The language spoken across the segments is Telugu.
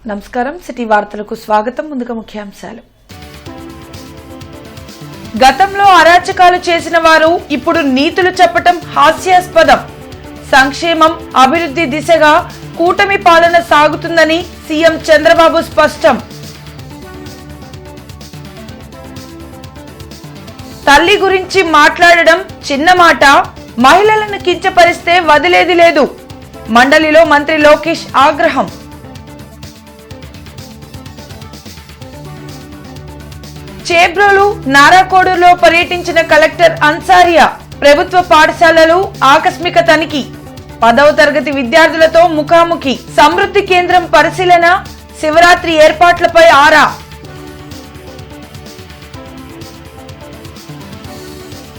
నమస్కారం సిటీ వార్తలకు స్వాగతం. ముందుగా ముఖ్యాంశాలు. గతంలో అరాచకాలు చేసిన వారు ఇప్పుడు నీతులు చెప్పటం హాస్యాస్పదం. సంక్షేమం, అభివృద్ధి దిశగా కూటమి పాలన సాగుతుందని సీఎం చంద్రబాబు స్పష్టం. తల్లి గురించి మాట్లాడడం చిన్న మాట, మహిళలను కించపరిస్తే వదిలేది లేదు. మండలిలో మంత్రి లోకేష్ ఆగ్రహం. చేబ్రోలు, నారాకోడులో పర్యటించిన కలెక్టర్ అన్సారియా. ప్రభుత్వ పాఠశాలలు ఆకస్మిక తనిఖీ. 10వ తరగతి విద్యార్థులతో ముఖాముఖి. సమృద్ధి కేంద్రం పరిశీలన. శివరాత్రి ఏర్పాట్లపై ఆరా.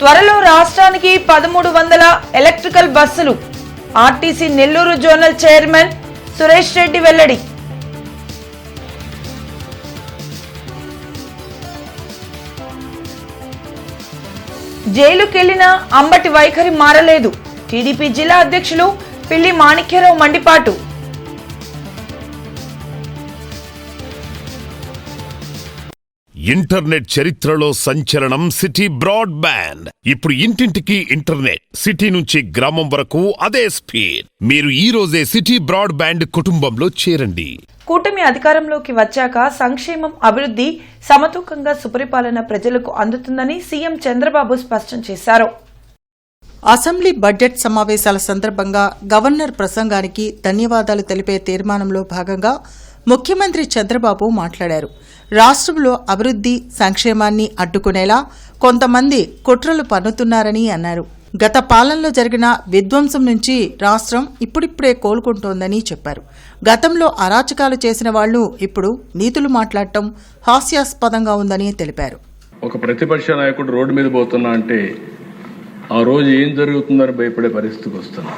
త్వరలో రాష్ట్రానికి 1300 ఎలక్ట్రికల్ బస్సులు. RTC Nellore zonal chairman Suresh Reddy వెల్లడి. జైలుకెళ్లినా అంబటి వైఖరి మారలేదు. టీడీపీ జిల్లా అధ్యక్షులు పిల్లి మాణిక్యరావు మండిపాటు. ఇంటర్నెట్ చరిత్రలో సంచలనం సిటీ బ్రాడ్బ్యాండ్. ఇప్పుడు ఇంటింటికి ఇంటర్నెట్, సిటీ నుంచి గ్రామం వరకు అదే స్పీడ్. మీరు ఈ రోజే సిటీ బ్రాడ్బ్యాండ్ కుటుంబంలో చేరండి. కూటమి అధికారంలోకి వచ్చాక సంక్షేమం, అభివృద్ధి సమతూకంగా సుపరిపాలన ప్రజలకు అందుతుందని సీఎం చంద్రబాబు స్పష్టం చేశారు. అసెంబ్లీ బడ్జెట్ సమావేశాల సందర్భంగా గవర్నర్ ప్రసంగానికి ధన్యవాదాలు తెలిపే తీర్మానంలో భాగంగా ముఖ్యమంత్రి చంద్రబాబు మాట్లాడారు. రాష్ట్రంలో అభివృద్ధి, సంక్షేమాన్ని అడ్డుకునేలా కొంతమంది కుట్రలు పన్నుతున్నారని అన్నారు. గత పాలనలో జరిగిన విధ్వంసం నుంచి రాష్ట్రం ఇప్పుడిప్పుడే కోలుకుంటోందని చెప్పారు. గతంలో అరాచకాలు చేసిన వాళ్లు ఇప్పుడు నీతులు మాట్లాడటం హాస్యాస్పదంగా ఉందని తెలిపారు. ఒక ప్రతిపక్ష నాయకుడు రోడ్డు మీద పోతున్నా అంటే ఆ రోజు ఏం జరుగుతుందని భయపడే పరిస్థితికి వస్తున్నా.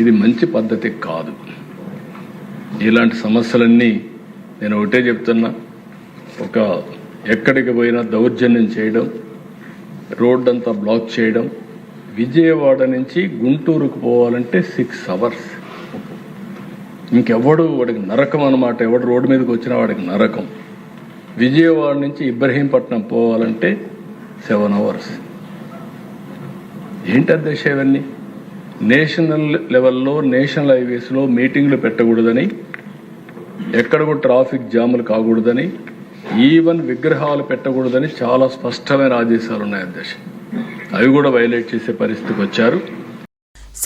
ఇది మంచి పద్ధతి కాదు. ఇలాంటి సమస్యలన్నీ నేను ఒకటే చెప్తున్నా, ఒక ఎక్కడికి పోయినా దౌర్జన్యం చేయడం, రోడ్డంతా బ్లాక్ చేయడం. విజయవాడ నుంచి గుంటూరుకు పోవాలంటే 6 hours. ఇంకెవడు వాడికి నరకం అన్నమాట. ఎవడు రోడ్డు మీదకి వచ్చినా వాడికి నరకం. విజయవాడ నుంచి ఇబ్రహీంపట్నం పోవాలంటే 7 hours. ఏంటి అధ్యక్ష ఇవన్నీ? నేషనల్ లెవెల్లో, నేషనల్ హైవేస్లో మీటింగ్లు పెట్టకూడదని, ఎక్కడ కూడా ట్రాఫిక్ జాములు కాకూడదని, ఈవెన్ విగ్రహాలు పెట్టకూడదని చాలా స్పష్టమైన ఆదేశాలు ఉన్నాయి అధ్యక్ష. అవి కూడా వైలేట్ చేసే పరిస్థితికి వచ్చారు.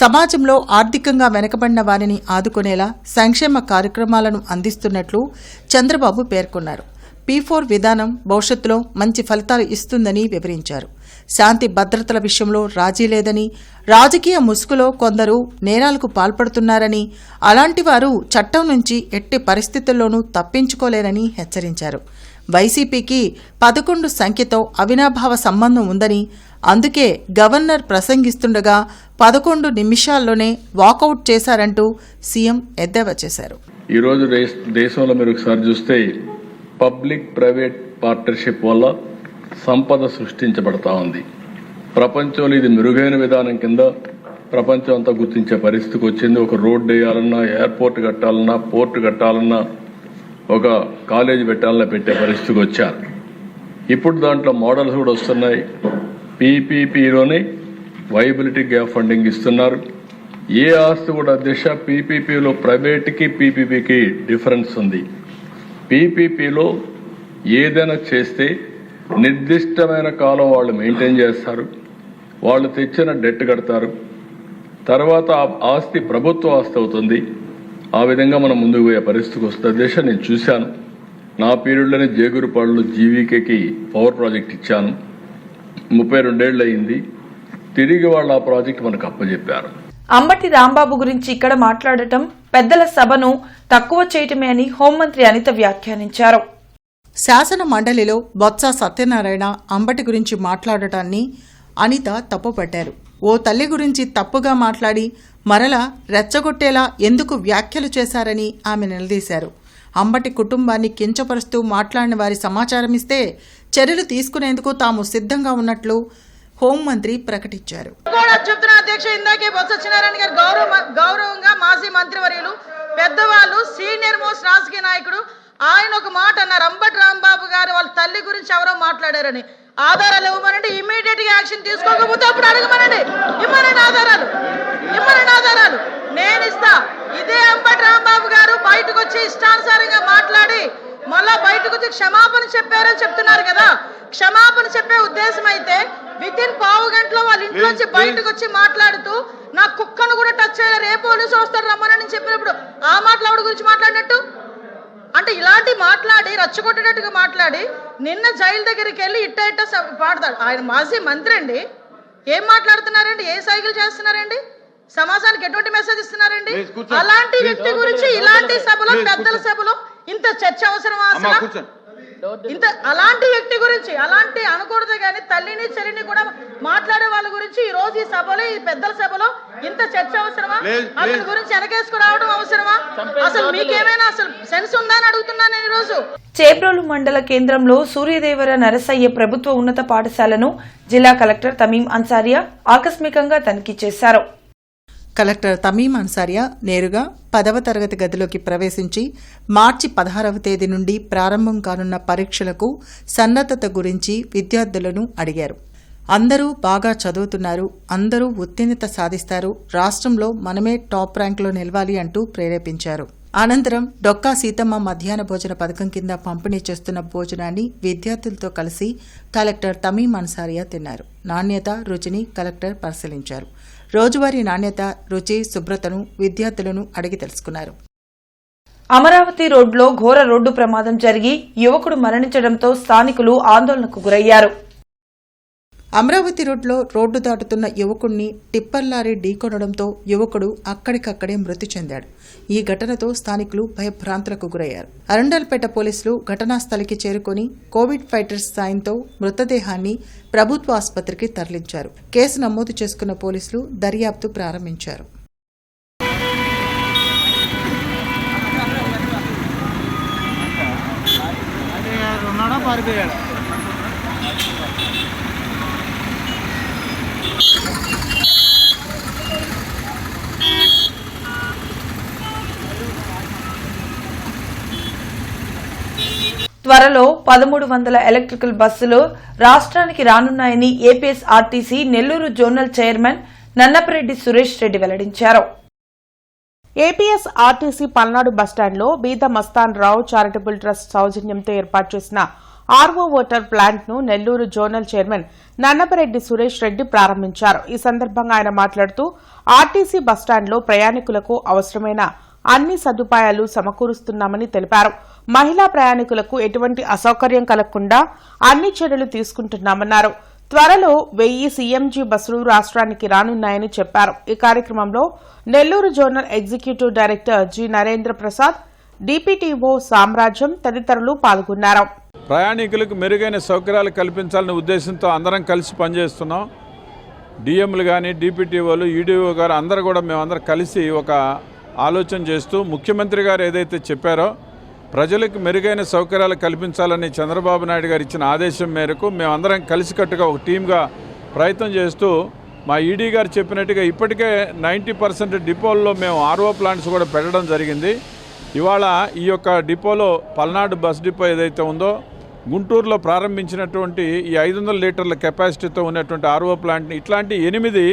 సమాజంలో ఆర్థికంగా వెనుకబడిన వారిని ఆదుకునేలా సంక్షేమ కార్యక్రమాలను అందిస్తున్నట్లు చంద్రబాబు పేర్కొన్నారు. P4 విధానం భవిష్యత్తులో మంచి ఫలితాలు ఇస్తుందని వివరించారు. శాంతి భద్రతల విషయంలో రాజీ లేదని, రాజకీయ ముసుగులో కొందరు నేరాలకు పాల్పడుతున్నారని, అలాంటి వారు చట్టం నుంచి ఎట్టి పరిస్థితుల్లోనూ తప్పించుకోలేరని హెచ్చరించారు. వైసీపీకి 11 సంఖ్యతో అవినాభావ సంబంధం ఉందని, అందుకే గవర్నర్ ప్రసంగిస్తుండగా 11 నిమిషాల్లోనే వాకౌట్ చేశారంటూ సీఎం ఎద్దేవా చేశారు. ఈరోజు దేశంలో మీరు ఒకసారి చూస్తే పబ్లిక్ ప్రైవేట్ పార్ట్నర్షిప్ వల్ల సంపద సృష్టించబడతా ఉంది. ప్రపంచంలో ఇది మెరుగైన విధానం కింద ప్రపంచం అంతా గుర్తించే పరిస్థితికి వచ్చింది. ఒక రోడ్డు వేయాలన్నా, ఎయిర్పోర్ట్ కట్టాలన్నా, పోర్ట్ కట్టాలన్నా, ఒక కాలేజీ పెట్టాలన్నా పెట్టే పరిస్థితికి వచ్చారు. ఇప్పుడు దాంట్లో మోడల్స్ కూడా వస్తున్నాయి. పీపీపీలోనే వైబిలిటీ గ్యాప్ ఫండింగ్ ఇస్తున్నారు. ఏ ఆస్తి కూడా అధ్యక్ష పీపీపీలో ప్రైవేట్కి పీపీపీకి డిఫరెన్స్ ఉంది. పీపీపీలో ఏదైనా చేస్తే నిర్దిష్టమైన కాలం వాళ్ళు మెయింటైన్ చేస్తారు, వాళ్ళు తెచ్చిన డెట్ కడతారు, తర్వాత ఆ ఆస్తి ప్రభుత్వ ఆస్తి అవుతుంది. ఆ విధంగా మనం ముందుకు పోయే పరిస్థితికి వస్తుంది అధ్యక్ష. నేను చూశాను, నా పీరియడ్లోనే జేగురుపాడులో జీవీకేకి పవర్ ప్రాజెక్ట్ ఇచ్చాను. 32 ఏళ్ళు అయింది. తిరిగి వాళ్ళు ఆ ప్రాజెక్ట్ మనకు అప్పచెప్పారు. అంబటి రాంబాబు గురించి ఇక్కడ మాట్లాడటం పెద్దల సభను తక్కువ చేయటమే అని హోంమంత్రి అనిత వ్యాఖ్యానించారు. శాసన మండలిలో బొత్స సత్యనారాయణ అంబటి గురించి మాట్లాడటాన్ని అనిత తప్పుపట్టారు. ఓ తల్లి గురించి తప్పుగా మాట్లాడి మరలా రెచ్చగొట్టేలా ఎందుకు వ్యాఖ్యలు చేశారని ఆమె నిలదీశారు. అంబటి కుటుంబాన్ని కించపరుస్తూ మాట్లాడిన వారి సమాచారం ఇస్తే చర్యలు తీసుకునేందుకు తాము సిద్ధంగా ఉన్నట్లు హోంమంత్రి ప్రకటించారు. చెప్తున్నా అధ్యక్ష, ఇందాకే బొత్స సత్యనారాయణ గారు గౌరవంగా మాజీ మంత్రివర్యులు పెద్దవాళ్ళు సీనియర్ మోస్ట్ రాజకీయ నాయకుడు ఆయన ఒక మాట అన్నారు, అంబటి రాంబాబు గారు వాళ్ళ తల్లి గురించి ఎవరో మాట్లాడారని. ఆధారాలు ఇవ్వమనండి, ఇమీడియట్ గా యాక్షన్ తీసుకోకపోతే అప్పుడు అడగమనండి, ఇమ్మనండి ఆధారాలు నేను ఇస్తా. ఇదే అంబటి రాంబాబు గారు బయటకు వచ్చి ఇష్టానుసారంగా మాట్లాడి మళ్ళా బయటకు వచ్చి క్షమాపణ చెప్పారని చెప్తున్నారు కదా. క్షమాపణ చెప్పే ఉద్దేశం అయితే వితిన్ పావు గంటలో వాళ్ళ ఇంట్లోంచి బయటకు వచ్చి మాట్లాడుతూ నా కుక్కను కూడా టచ్ చేయలేరు, ఏ పోలీసు వస్తారు రమ్మని చెప్పినప్పుడు ఆ మాటలు ఆవిడ గురించి మాట్లాడినట్టు అంటే ఇలాంటి మాట్లాడి రచ్చగొట్టేటట్టుగా మాట్లాడి నిన్న జైలు దగ్గరికి వెళ్ళి ఇట్ట పాడతాడు. ఆయన మాజీ మంత్రి అండి, ఏం మాట్లాడుతున్నారండి, ఏ సైకిల్ చేస్తున్నారండి, సమాజానికి ఎటువంటి మెసేజ్ ఇస్తున్నారండి? అలాంటి వ్యక్తి గురించి ఇలాంటి సభలో పెద్దల సభలో ఇంత చర్చ అవసరమా అసలు? ఇంత అలాంటి వ్యక్తి గురించి అలాంటి అనకూడదు కానీ తల్లిని చెల్లిని కూడా మాట్లాడే వాళ్ళ గురించి ఈ రోజు ఈ సభలో ఈ పెద్దల సభలో ఇంత చర్చ అవసరమా? అతని గురించి వెనకేసుకు రావడం అవసరమా? అసలు మీకేమైనా అసలు సెన్స్ ఉందా అని అడుగుతున్నాను నేను ఈరోజు. చేబ్రోలు మండల కేంద్రంలో సూర్యదేవర నరసయ్య ప్రభుత్వ ఉన్నత పాఠశాలను జిల్లా కలెక్టర్ తమీం అన్సారియా ఆకస్మికంగా తనిఖీ చేశారు. కలెక్టర్ తమీం అన్సారియా నేరుగా 10వ తరగతి గదిలోకి ప్రవేశించి మార్చి 16వ తేదీ నుండి ప్రారంభం కానున్న పరీక్షలకు సన్నద్ధత గురించి విద్యార్థులను అడిగారు. అందరూ బాగా చదువుతున్నారు, అందరూ ఉత్తీర్ణత సాధిస్తారు, రాష్ట్రంలో మనమే టాప్ ర్యాంకులో నిలవాలి అంటూ ప్రేరేపించారు. అనంతరం డొక్కా సీతమ్మ మధ్యాహ్న భోజన పథకం కింద పంపిణీ చేస్తున్న భోజనాన్ని విద్యార్థులతో కలిసి కలెక్టర్ తమీం అన్సారియా తిన్నారు. నాణ్యత, రుచిని కలెక్టర్ పరిశీలించారు. రోజువారీ నాణ్యత, రుచి, శుభ్రతను విద్యార్థులను అడిగి తెలుసుకున్నారు. అమరావతి రోడ్లో ఘోర రోడ్డు ప్రమాదం జరిగి యువకుడు మరణించడంతో స్థానికులు ఆందోళనకు గురయ్యారు. అమరావతి రోడ్లో రోడ్డు దాటుతున్న యువకుడిని టిప్పర్ లారీ ఢీకొనడంతో యువకుడు అక్కడికక్కడే మృతి చెందాడు. ఈ ఘటనతో స్థానికులు భయభ్రాంతులకు గురయ్యారు. అరండల్పేట పోలీసులు ఘటనా స్థలికి చేరుకుని కోవిడ్ ఫైటర్స్ సాయంతో మృతదేహాన్ని ప్రభుత్వ ఆసుపత్రికి తరలించారు. కేసు నమోదు చేసుకున్న పోలీసులు దర్యాప్తు ప్రారంభించారు. త్వరలో 1300 ఎలక్ట్రికల్ బస్సులు రాష్ట్రానికి రానున్నాయని APSRTC Nellore zonal chairman Nannapareddy Suresh Reddy వెల్లడించారు. ఏపీఎస్ఆర్టీసీ పల్నాడు బస్టాండ్లో బీద మస్తాన్ రావు చారిటబుల్ ట్రస్ట్ సౌజన్యంతో ఏర్పాటు చేసిన ఆర్వో వాటర్ ప్లాంట్ ను నెల్లూరు జోనల్ చైర్మన్ నన్నపరెడ్డి సురేష్ రెడ్డి ప్రారంభించారు. ఈ సందర్భంగా ఆయన మాట్లాడుతూ ఆర్టీసీ బస్టాండ్లో ప్రయాణికులకు అవసరమైన అన్ని సదుపాయాలు సమకూరుస్తున్నామని తెలిపారు. మహిళా ప్రయాణికులకు ఎటువంటి అసౌకర్యం కలగకుండా అన్ని చర్యలు తీసుకుంటున్నామన్నారు. త్వరలో 1000 సీఎంజీ బస్సులు రాష్ట్రానికి రానున్నాయని చెప్పారు. ఈ కార్యక్రమంలో Nellore zonal executive director G Narendra Prasad, DPTO సామ్రాజ్యం తదితరులు పాల్గొన్నారు. ప్రయాణికులకు మెరుగైన సౌకర్యాలు కల్పించాలనే ఉద్దేశంతో అందరం కలిసి పనిచేస్తున్నాం. డిఎంలు కానీ, డిపిటిఓలు, ఈడీఓ గారు అందరూ కూడా మేమందరం కలిసి ఒక ఆలోచన చేస్తూ ముఖ్యమంత్రి గారు ఏదైతే చెప్పారో ప్రజలకు మెరుగైన సౌకర్యాలు కల్పించాలని చంద్రబాబు నాయుడు గారు ఇచ్చిన ఆదేశం మేరకు మేమందరం కలిసికట్టుగా ఒక టీమ్గా ప్రయత్నం చేస్తూ మా ఈడీ గారు చెప్పినట్టుగా ఇప్పటికే 90% డిపోల్లో మేము ఆర్ఓ ప్లాంట్స్ కూడా పెట్టడం జరిగింది. ఇవాళ ఈ యొక్క డిపోలో పల్నాడు బస్ డిపో ఏదైతే ఉందో గుంటూరులో ప్రారంభించినటువంటి ఈ 500 లీటర్ల కెపాసిటీతో ఉన్నటువంటి ఆర్ఓ ప్లాంట్ని ఇట్లాంటి 8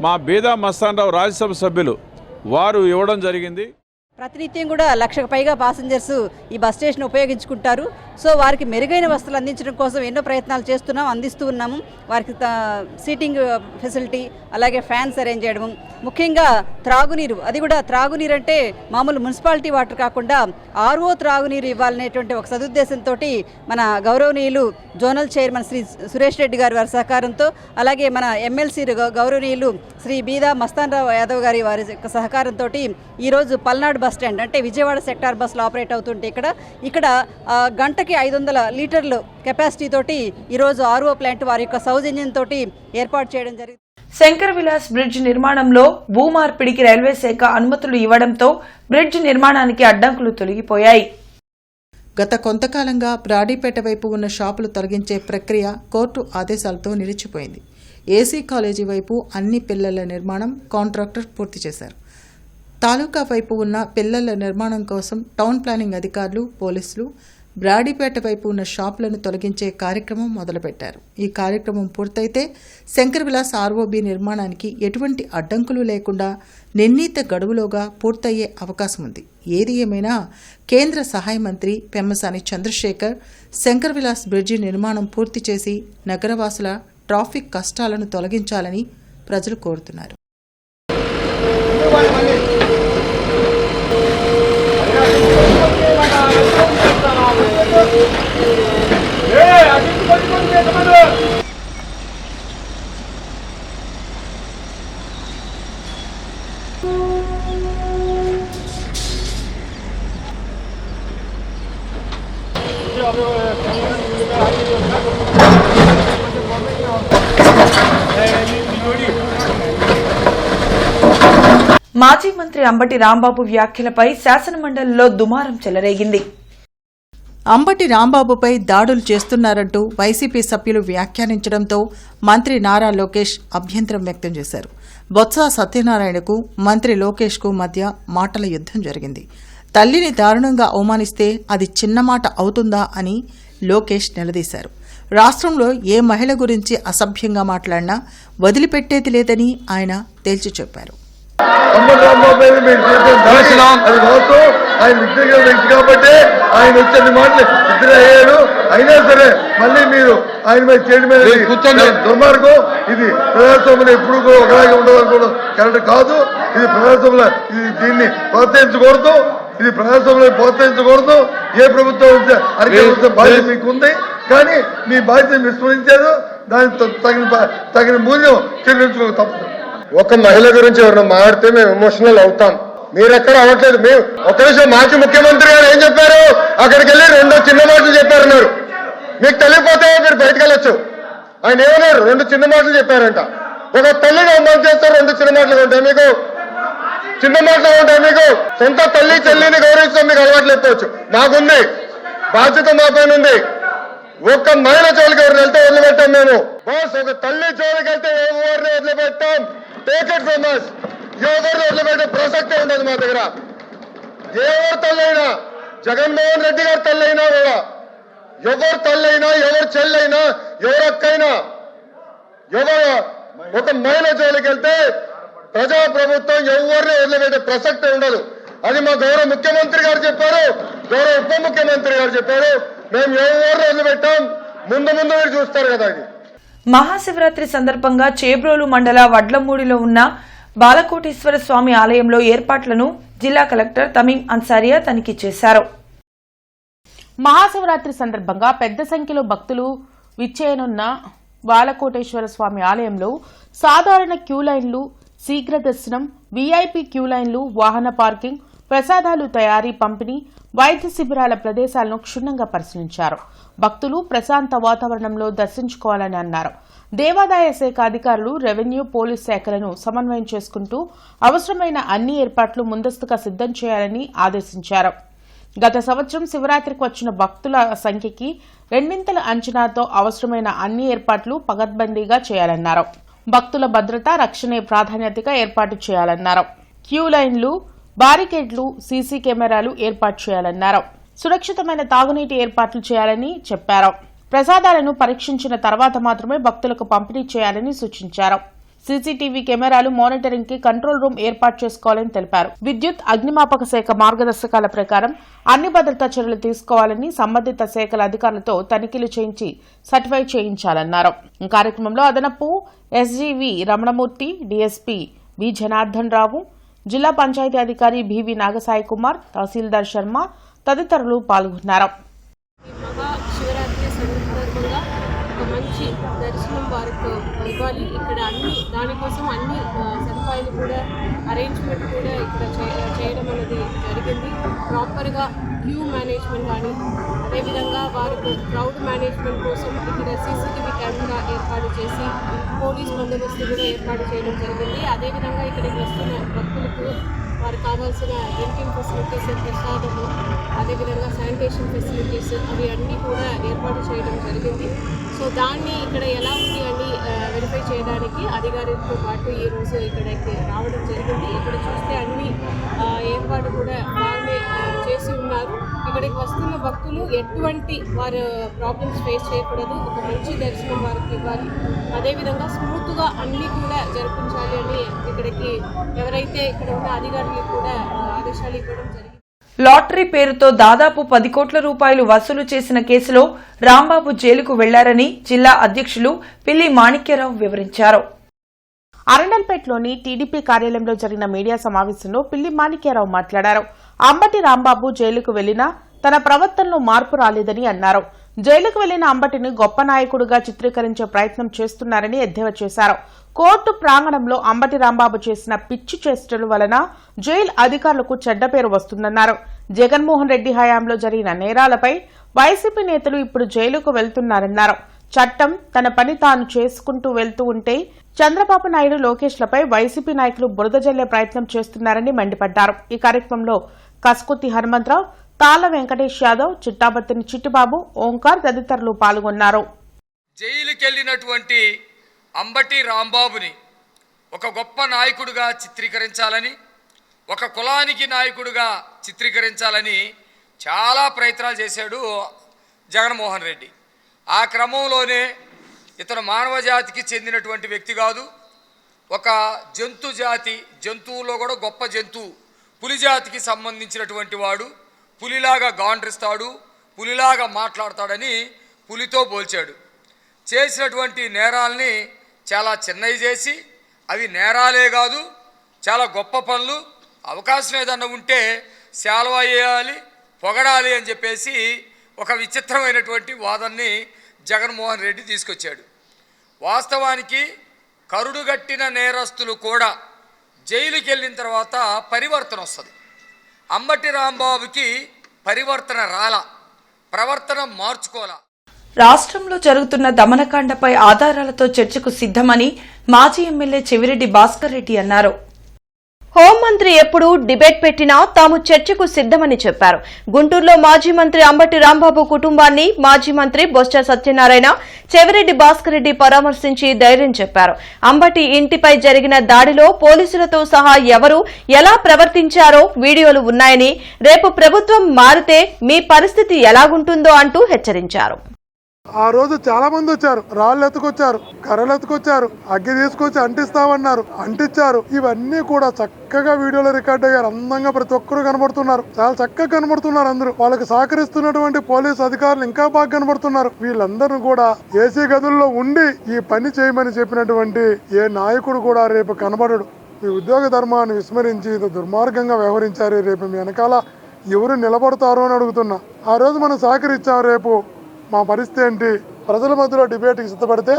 మా బీదా మస్తాన్ రావు రాజ్యసభ సభ్యులు వారు ఇవ్వడం జరిగింది. ప్రతినిత్యం కూడా 1,00,000కు పైగా ప్యాసింజర్స్ ఈ బస్ స్టేషన్ ఉపయోగించుకుంటారు. సో వారికి మెరుగైన వసతులు అందించడం కోసం ఎన్నో ప్రయత్నాలు అందిస్తూ ఉన్నాము. వారికి సీటింగ్ ఫెసిలిటీ, అలాగే ఫ్యాన్స్ అరేంజ్ చేయడం, ముఖ్యంగా త్రాగునీరు, అది కూడా త్రాగునీరు అంటే మామూలు మున్సిపాలిటీ వాటర్ కాకుండా ఆర్ఓ త్రాగునీరు ఇవ్వాలనేటువంటి ఒక సదుద్దేశంతో మన గౌరవనీయులు జోనల్ చైర్మన్ శ్రీ సురేష్ రెడ్డి గారి వారి సహకారంతో, అలాగే మన ఎమ్మెల్సీ గౌరవనీయులు శ్రీ బీదా మస్తాన్ రావు యాదవ్ గారి వారి సహకారంతో ఈరోజు పల్నాడు బస్ స్టాండ్ అంటే విజయవాడ సెక్టార్ బస్సులు ఆపరేట్ అవుతుంటే ఇక్కడ గంటకి 500 లీటర్లు కెపాసిటీ తోటి ఈరోజు ఆర్ఓ ప్లాంట్ వారి యొక్క సౌజన్యంతో ఏర్పాటు చేయడం జరిగింది. శంకర్ విలాస్ బ్రిడ్జ్ నిర్మాణంలో భూమార్పిడికి రైల్వే శాఖ అనుమతులు ఇవ్వడంతో బ్రిడ్జ్ నిర్మాణానికి అడ్డంకులు తొలగిపోయాయి. గత కొంతకాలంగా బ్రాడీపేట వైపు ఉన్న షాపులు తొలగించే ప్రక్రియ కోర్టు ఆదేశాలతో నిలిచిపోయింది. ఏసీ కాలేజీ వైపు అన్ని పిల్లల నిర్మాణం కాంట్రాక్టర్ పూర్తి చేశారు. తాలూకా వైపు ఉన్న పిల్లల నిర్మాణం కోసం టౌన్ ప్లానింగ్ అధికారులు, పోలీసులు బ్రాడీపేట వైపు ఉన్న షాపులను తొలగించే కార్యక్రమం మొదలుపెట్టారు. ఈ కార్యక్రమం పూర్తయితే శంకర్ విలాస్ ఆర్ఓబి నిర్మాణానికి ఎటువంటి అడ్డంకులు లేకుండా నిర్ణీత గడువులోగా పూర్తయ్యే అవకాశం ఉంది. ఏది ఏమైనా కేంద్ర సహాయ మంత్రి పెమ్మసాని చంద్రశేఖర్ శంకర్ విలాస్ బ్రిడ్జి నిర్మాణం పూర్తి చేసి నగరవాసుల ట్రాఫిక్ కష్టాలను తొలగించాలని ప్రజలు కోరుతున్నారు. మాజీ మంత్రి అంబటి రాంబాబు వ్యాఖ్యలపై శాసనమండలిలో దుమారం చెలరేగింది. అంబటి రాంబాబుపై దాడులు చేస్తున్నారంటూ వైసీపీ సభ్యులు వ్యాఖ్యానించడంతో మంత్రి నారా లోకేష్ అభ్యంతరం వ్యక్తం చేశారు. బొత్స సత్యనారాయణకు మంత్రి లోకేష్కు మధ్య మాటల యుద్ధం జరిగింది. తల్లిని దారుణంగా అవమానిస్తే అది చిన్న మాట అవుతుందా అని లోకేష్ నిలదీశారు. రాష్ట్రంలో ఏ మహిళ గురించి అసభ్యంగా మాట్లాడినా వదిలిపెట్టేది లేదని ఆయన తేల్చి చెప్పారు. అంబటి రాంబాబు అది వాస్తవం. ఆయన వ్యక్తిగత వ్యక్తి కాబట్టి ఆయన వచ్చే మాటలు ఇద్దరు అయ్యాడు. అయినా సరే మళ్ళీ మీరు ఆయన మీద చేయడం మీద కూర్చొని దుర్మార్గం. ఇది ప్రజాస్వామ్యంలో ఎప్పుడు కూడా ఒకలాగే ఉండదనుకోవడం కరెక్ట్ కాదు. ఇది ప్రజాస్వామ్యంలో దీన్ని ప్రోత్సహించకూడదు. ఇది ప్రజాస్వామ్యంలో ప్రోత్సహించకూడదు. ఏ ప్రభుత్వం అరికట్టాల్సిన బాధ్యత మీకు ఉంది, కానీ మీ బాధ్యతను విస్మరించారు. దానికి తగిన మూల్యం చెల్లించుకోక తప్పదు. ఒక మహిళ గురించి ఎవరైనా మాట్లాడితే మేము ఎమోషనల్ అవుతాం. మీరెక్కడ అవ్వట్లేదు. మేము ఒక నిమిషం మాజీ ముఖ్యమంత్రి గారు ఏం చెప్పారు, అక్కడికి వెళ్ళి 2 చిన్న మాటలు చెప్పారన్నారు. మీకు తెలియకపోతే మీరు బయటకు వెళ్ళొచ్చు. ఆయన ఏమన్నారు, 2 చిన్న మాటలు చెప్పారంట. ఒక తల్లిని అవమానం చేస్తారు, 2 చిన్న మాటలు ఉంటాయి మీకు. చిన్న మాటలు ఉంటాయి మీకు. సొంత తల్లి చెల్లిని గౌరవిస్తాం, మీకు అలవాట్లు ఎత్తవచ్చు. మాకుంది బాధ్యత, మా పైన ఉంది. ఒక్క మహిళ జోలికి ఎవరు వెళ్తే వదిలిపెట్టాం మేము. బాస్, ఒక తల్లి జోలికి వెళ్తే ఎవరిని వదిలిపెట్టాం. Take it from us. ఎవరిని వదిలిపెట్టే ప్రసక్తే ఉండదు మా దగ్గర. ఎవరు తల్లైనా, జగన్మోహన్ రెడ్డి గారి తల్లైనా కూడా, ఎవరు తల్లైనా, ఎవరు చెల్లైనా, ఎవరు అక్కైనా, ఎవరు ఒక మహిళ జోలికి వెళ్తే ప్రజాప్రభుత్వం ఎవరిని వదిలిపెట్టే ప్రసక్తే ఉండదు. అది మా గౌరవ ముఖ్యమంత్రి గారు చెప్పారు, గౌరవ ఉప ముఖ్యమంత్రి గారు చెప్పారు. మేము ఎవరిని వదిలిపెట్టాం. ముందు మీరు చూస్తారు కదా. అది మహాశివరాత్రి సందర్భంగా చేబ్రోలు మండల వడ్లమూడిలో ఉన్న బాలకోటేశ్వర స్వామి ఆలయంలో ఏర్పాట్లను జిల్లా కలెక్టర్ తమీం అన్సారియా తనిఖీ చేశారు. మహాశివరాత్రి సందర్భంగా పెద్ద సంఖ్యలో భక్తులు విచ్చేయనున్న బాలకోటేశ్వర స్వామి ఆలయంలో సాధారణ క్యూ లైన్లు, శీఘ్ర దర్శనం, వీఐపీ క్యూ లైన్లు, వాహన పార్కింగ్, ప్రసాదాలు తయారీ, పంపిణీ, వైద్య శిబిరాల ప్రదేశాలను క్షుణ్ణంగా పరిశీలించారు. భక్తులు ప్రశాంత వాతావరణంలో దర్శించుకోవాలని అన్నారు. దేవాదాయ శాఖ అధికారులు, రెవెన్యూ, పోలీస్ శాఖలను సమన్వయం చేసుకుంటూ అవసరమైన అన్ని ఏర్పాట్లు ముందస్తుగా సిద్దం చేయాలని ఆదేశించారు. గత సంవత్సరం శివరాత్రికి వచ్చిన భక్తుల సంఖ్యకి 2 అంచనాతో అవసరమైన అన్ని ఏర్పాట్లు పకడ్బందీగా చేయాలన్నారు. భక్తుల భద్రత, రక్షణే ప్రాధాన్యతగా ఏర్పాటు చేయాలన్నారు. క్యూ లైన్లు, బారికేడ్లు, సీసీ కెమెరాలు ఏర్పాటు చేయాలన్నారు. సురక్షితమైన తాగునీటి ఏర్పాట్లు చేయాలని చెప్పారు. ప్రసాదాలను పరీక్షించిన తర్వాత మాత్రమే భక్తులకు పంపిణీ చేయాలని సూచించారు. సీసీటీవీ కెమెరాలు, మానిటరింగ్ కి కంట్రోల్ రూమ్ ఏర్పాటు చేసుకోవాలని తెలిపారు. విద్యుత్, అగ్నిమాపక శాఖ మార్గదర్శకాల ప్రకారం అన్ని భద్రతా చర్యలు తీసుకోవాలని సంబంధిత శాఖల అధికారులతో తనిఖీలు చేయించి సర్టిఫై చేయించాలన్నారు. ఈ కార్యక్రమంలో అదనపు ఎస్జీవి రమణమూర్తి, డీఎస్పీ వి జనార్దన్ రావు, జిల్లా పంచాయతీ అధికారి బివి నాగసాయి కుమార్, తహసీల్దార్ శర్మ తదితరులు పాల్గొన్నారు. మహాశివరాత్రి సందర్భంగా ఒక మంచి దర్శనం వారికి ఇవ్వాలి. ఇక్కడ దానికోసం అన్ని సదుపాయాలు కూడా అరేంజ్మెంట్ కూడా ఇక్కడ చేయడం అనేది జరిగింది. ప్రాపర్గా క్యూ మేనేజ్మెంట్ కానీ, అదేవిధంగా వారికి క్రౌడ్ మేనేజ్మెంట్ కోసం ఇక్కడ సీసీటీవీ కెమెరా ఏర్పాటు చేసి పోలీస్ బందోబస్తు కూడా ఏర్పాటు చేయడం జరిగింది. అదేవిధంగా ఇక్కడికి వస్తున్న భక్తులకు వారికి కావాల్సిన డ్రింకింగ్ ఫెసిలిటీస్, ప్రసాదము, అదేవిధంగా శానిటేషన్ ఫెసిలిటీస్ అవి అన్నీ కూడా ఏర్పాటు చేయడం జరిగింది. సో దాన్ని ఇక్కడ ఎలా ఉంది అని వెరిఫై చేయడానికి అధికారులతో పాటు ఈరోజు ఇక్కడికి రావడం జరిగింది. ఇక్కడ చూస్తే అన్ని ఏర్పాటు కూడా బాగానే చేసి ఉన్నారు. ఇక్కడికి వస్తున్న భక్తులు ఎటువంటి వారు ప్రాబ్లమ్స్ ఫేస్ చేయకూడదు, ఒక మంచి దర్శనం వారికి ఇవ్వాలి, అదేవిధంగా స్మూత్గా అన్నీ కూడా జరిపించాలి అని ఇక్కడికి ఎవరైతే ఇక్కడ ఉన్న అధికారులకు కూడా ఆదేశాలు ఇవ్వడం జరిగింది. లాటరీ పేరుతో దాదాపు 10 కోట్ల రూపాయలు వసూలు చేసిన కేసులో రాంబాబు జైలుకు వెళ్లారని జిల్లా అధ్యక్షులు పిల్లి మాణిక్యరావు వివరించారు. అరండల్పేటలోని టీడీపీ కార్యాలయంలో జరిగిన మీడియా సమావేశంలో పిల్లి మాణిక్యరావు మాట్లాడారు. అంబటి రాంబాబు జైలుకు వెళ్లినా తన ప్రవర్తనలో మార్పు రాలేదని అన్నారు. జైలుకు వెళ్లిన అంబటిని గొప్ప నాయకుడిగా చిత్రీకరించే ప్రయత్నం చేస్తున్నారని ఎద్దేవా చేశారు. కోర్టు ప్రాంగణంలో అంబటి రాంబాబు చేసిన పిచ్చి చేష్టల వలన జైలు అధికారులకు చెడ్డ పేరు వస్తుందన్నారు. జగన్మోహన్ రెడ్డి హయాంలో జరిగిన నేరాలపై వైసీపీ నేతలు ఇప్పుడు జైలుకు వెళ్తున్నారన్నారు. చట్టం తన పని తాను చేసుకుంటూ వెళ్తూ ఉంటే చంద్రబాబు నాయుడు, లోకేష్లపై వైసీపీ నాయకులు బురద జల్లే ప్రయత్నం చేస్తున్నారని మండిపడ్డారు. ఈ కార్యక్రమంలో కస్కుతి హనుమంతరావు, తాళ్ల వెంకటేష్ యాదవ్, చిట్టాబత్తిని చిట్టిబాబు, ఓంకార్ తదితరులు పాల్గొన్నారు. జైలుకెళ్లినటువంటి అంబటి రాంబాబుని ఒక గొప్ప నాయకుడిగా చిత్రీకరించాలని, ఒక కులానికి నాయకుడిగా చిత్రీకరించాలని చాలా ప్రయత్నాలు చేశాడు జగన్మోహన్ రెడ్డి. ఆ క్రమంలోనే ఇతను మానవ జాతికి చెందినటువంటి వ్యక్తి కాదు, ఒక జంతు జాతి, జంతువులో కూడా గొప్ప జంతువు, పులి జాతికి సంబంధించినటువంటి వాడు. పులిలాగా గాండ్రిస్తాడు, పులిలాగా మాట్లాడతాడని పులితో పోల్చాడు. చేసినటువంటి నేరాల్ని చాలా చిన్నవి చేసి అవి నేరాలే కాదు చాలా గొప్ప పనులు, అవకాశం ఏదన్నా ఉంటే శాల్వా వేయాలి, పొగడాలి అని చెప్పేసి ఒక విచిత్రమైనటువంటి వాదనని జగన్మోహన్ రెడ్డి తీసుకొచ్చాడు. వాస్తవానికి కరుడుగట్టిన నేరస్తులు కూడా జైలుకి వెళ్ళిన తర్వాత పరివర్తన వస్తుంది. అంబటి రాంబాబుకి పరివర్తన రాలా, ప్రవర్తన మార్చుకోలా. రాష్ట్రంలో జరుగుతున్న దమనకాండపై ఆధారాలతో చర్చకు సిద్దమని మాజీ ఎమ్మెల్యే చెవిరెడ్డి భాస్కర్ రెడ్డి అన్నారు. హోంమంత్రి ఎప్పుడు డిబేట్ పెట్టినా తాము చర్చకు సిద్దమని చెప్పారు. గుంటూరులో మాజీ మంత్రి అంబటి రాంబాబు కుటుంబాన్ని మాజీ మంత్రి బొత్స సత్యనారాయణ, చెవిరెడ్డి భాస్కర్ రెడ్డి పరామర్శించి ధైర్యం చెప్పారు. అంబటి ఇంటిపై జరిగిన దాడిలో పోలీసులతో సహా ఎవరు ఎలా ప్రవర్తించారో వీడియోలు ఉన్నాయని, రేపు ప్రభుత్వం మారితే మీ పరిస్థితి ఎలాగుంటుందో అంటూ హెచ్చరించారు. ఆ రోజు చాలా మంది వచ్చారు, రాళ్ళు ఎత్తుకొచ్చారు, కర్రలు ఎత్తుకొచ్చారు, అగ్గి తీసుకొచ్చి అంటిస్తామన్నారు, అంటించారు. ఇవన్నీ కూడా చక్కగా వీడియోలో రికార్డ్ అయ్యారు. అందంగా ప్రతి ఒక్కరు కనబడుతున్నారు, చాలా చక్కగా కనబడుతున్నారు. అందరూ వాళ్ళకి సహకరిస్తున్నటువంటి పోలీసు అధికారులు ఇంకా బాగా కనబడుతున్నారు. వీళ్ళందరూ కూడా ఏసీ గదుల్లో ఉండి ఈ పని చేయమని చెప్పినటువంటి ఏ నాయకుడు కూడా రేపు కనబడడు. మీ ఉద్యోగ ధర్మాన్ని విస్మరించి ఇది దుర్మార్గంగా వ్యవహరించారు. రేపు మీ వెనకాల ఎవరు నిలబడతారు అని అడుగుతున్నా. ఆ రోజు మనం సహకరించాం, రేపు మా పరిస్థితి ఏంటి? ప్రజల మధ్యలో డిబేట్కి సిద్ధపడితే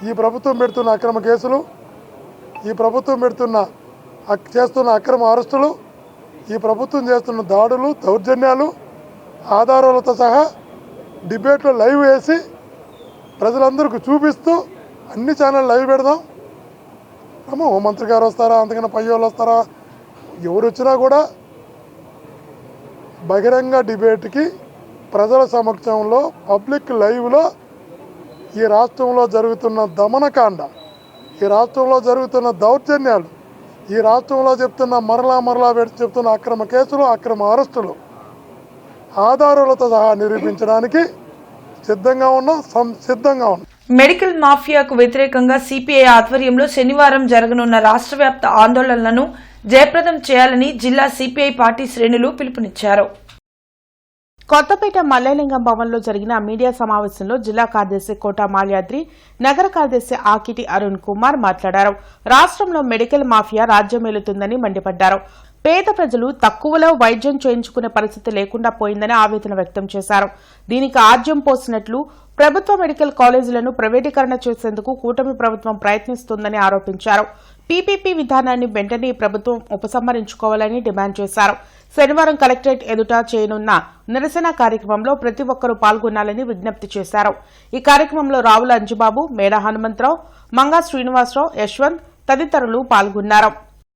ఈ ప్రభుత్వం పెడుతున్న అక్రమ కేసులు, ఈ ప్రభుత్వం చేస్తున్న అక్రమ అరెస్టులు, ఈ ప్రభుత్వం చేస్తున్న దాడులు, దౌర్జన్యాలు ఆధారాలతో సహా డిబేట్లో లైవ్ వేసి ప్రజలందరికీ చూపిస్తూ అన్ని ఛానల్ లైవ్ పెడదాం. హోంమంత్రి గారు వస్తారా, అంతకన్నా పై వాళ్ళు వస్తారా, ఎవరు వచ్చినా కూడా బహిరంగ డిబేట్కి ప్రజల సమక్షంలో పబ్లిక్ లైవ్లో ఈ రాష్ట్రంలో జరుగుతున్న దమనకాండ, ఈ రాష్ట్రంలో జరుగుతున్న దౌర్జన్యాలు, ఈ రాష్ట్రంలో మరలా చెప్తున్న అక్రమ కేసులు, అక్రమ అరెస్టులు ఆధారాలతో సహా నిరూపించడానికి సిద్ధంగా ఉన్నాం. మెడికల్ మాఫియాకు వ్యతిరేకంగా సిపిఐ ఆధ్వర్యంలో శనివారం జరగనున్న రాష్ట్ర వ్యాప్త ఆందోళనలను జయప్రదం చేయాలని జిల్లా సిపిఐ పార్టీ శ్రేణులు పిలుపునిచ్చారు. కొత్తపేట మల్లెలింగం భవన్లో జరిగిన మీడియా సమావేశంలో జిల్లా కార్యదర్శి కోట మాల్యాద్రి, నగర కార్యదర్శి ఆకిటి అరుణ్ కుమార్ మాట్లాడారు. రాష్ట్రంలో మెడికల్ మాఫియా రాజ్యమేలుతుందని మండిపడ్డారు. పేద ప్రజలు తక్కువలో వైద్యం చేయించుకునే పరిస్థితి లేకుండా పోయిందని ఆవేదన వ్యక్తం చేశారు. దీనికి ఆజ్యం పోసినట్లు ప్రభుత్వ మెడికల్ కాలేజీలను ప్రైవేటీకరణ చేసేందుకు కూటమి ప్రభుత్వం ప్రయత్నిస్తోందని ఆరోపించారు. పీపీపీ విధానాన్ని వెంటనే ప్రభుత్వం ఉపసంహరించుకోవాలని డిమాండ్ చేశారు. శనివారం కలెక్టరేట్ ఎదుట చేయనున్న నిరసన కార్యక్రమంలో ప్రతి ఒక్కరూ పాల్గొనాలని విజ్ఞప్తి చేశారు. ఈ కార్యక్రమంలో రావుల అంజుబాబు, మేడ హనుమంతరావు, మంగా శ్రీనివాసరావు, యశ్వంత్ తదితరులు పాల్గొన్నారు.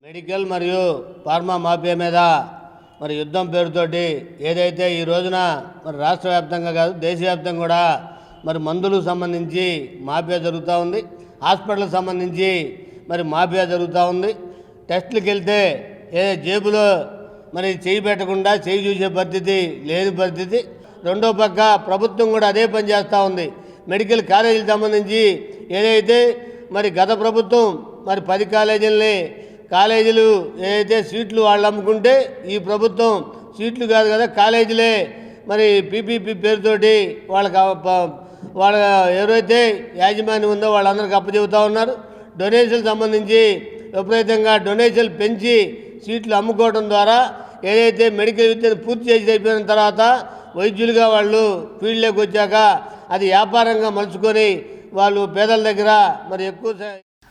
మెడికల్ మరియు ఫార్మా మాఫియా మీద మరి యుద్ధం పేరుతోటి ఏదైతే ఈ రోజున మరి రాష్ట్ర వ్యాప్తంగా కాదు దేశవ్యాప్తంగా కూడా మరి మందులకు సంబంధించి మాఫియా జరుగుతూ ఉంది, హాస్పిటల్కి సంబంధించి మరి మాఫియా జరుగుతూ ఉంది. టెస్టులకు వెళ్తే జేబులో మరి చేయి పెట్టకుండా చేయి చూసే పరిస్థితి లేని పరిస్థితి. రెండో పక్క ప్రభుత్వం కూడా అదే పని చేస్తూ ఉంది. మెడికల్ కాలేజీలకు సంబంధించి ఏదైతే మరి గత ప్రభుత్వం మరి 10 కాలేజీలు ఏదైతే సీట్లు వాళ్ళు అమ్ముకుంటే ఈ ప్రభుత్వం సీట్లు కాదు కదా కాలేజీలే మరి పీపీపీ పేరుతోటి వాళ్ళ ఎవరైతే యాజమాన్యం ఉందో వాళ్ళందరికీ అప్పచెబుతూ ఉన్నారు. డొనేషన్ సంబంధించి విపరీతంగా డొనేషన్లు పెంచి సీట్లు అమ్ముకోవడం ద్వారా ఏదైతే మెడికల్ విద్యను పూర్తి చేసి అయిపోయిన తర్వాత వైద్యులుగా వాళ్ళు ఫీల్డ్లోకి వచ్చాక అది వ్యాపారంగా మలుచుకొని వాళ్ళు పేదల దగ్గర మరి ఎక్కువ.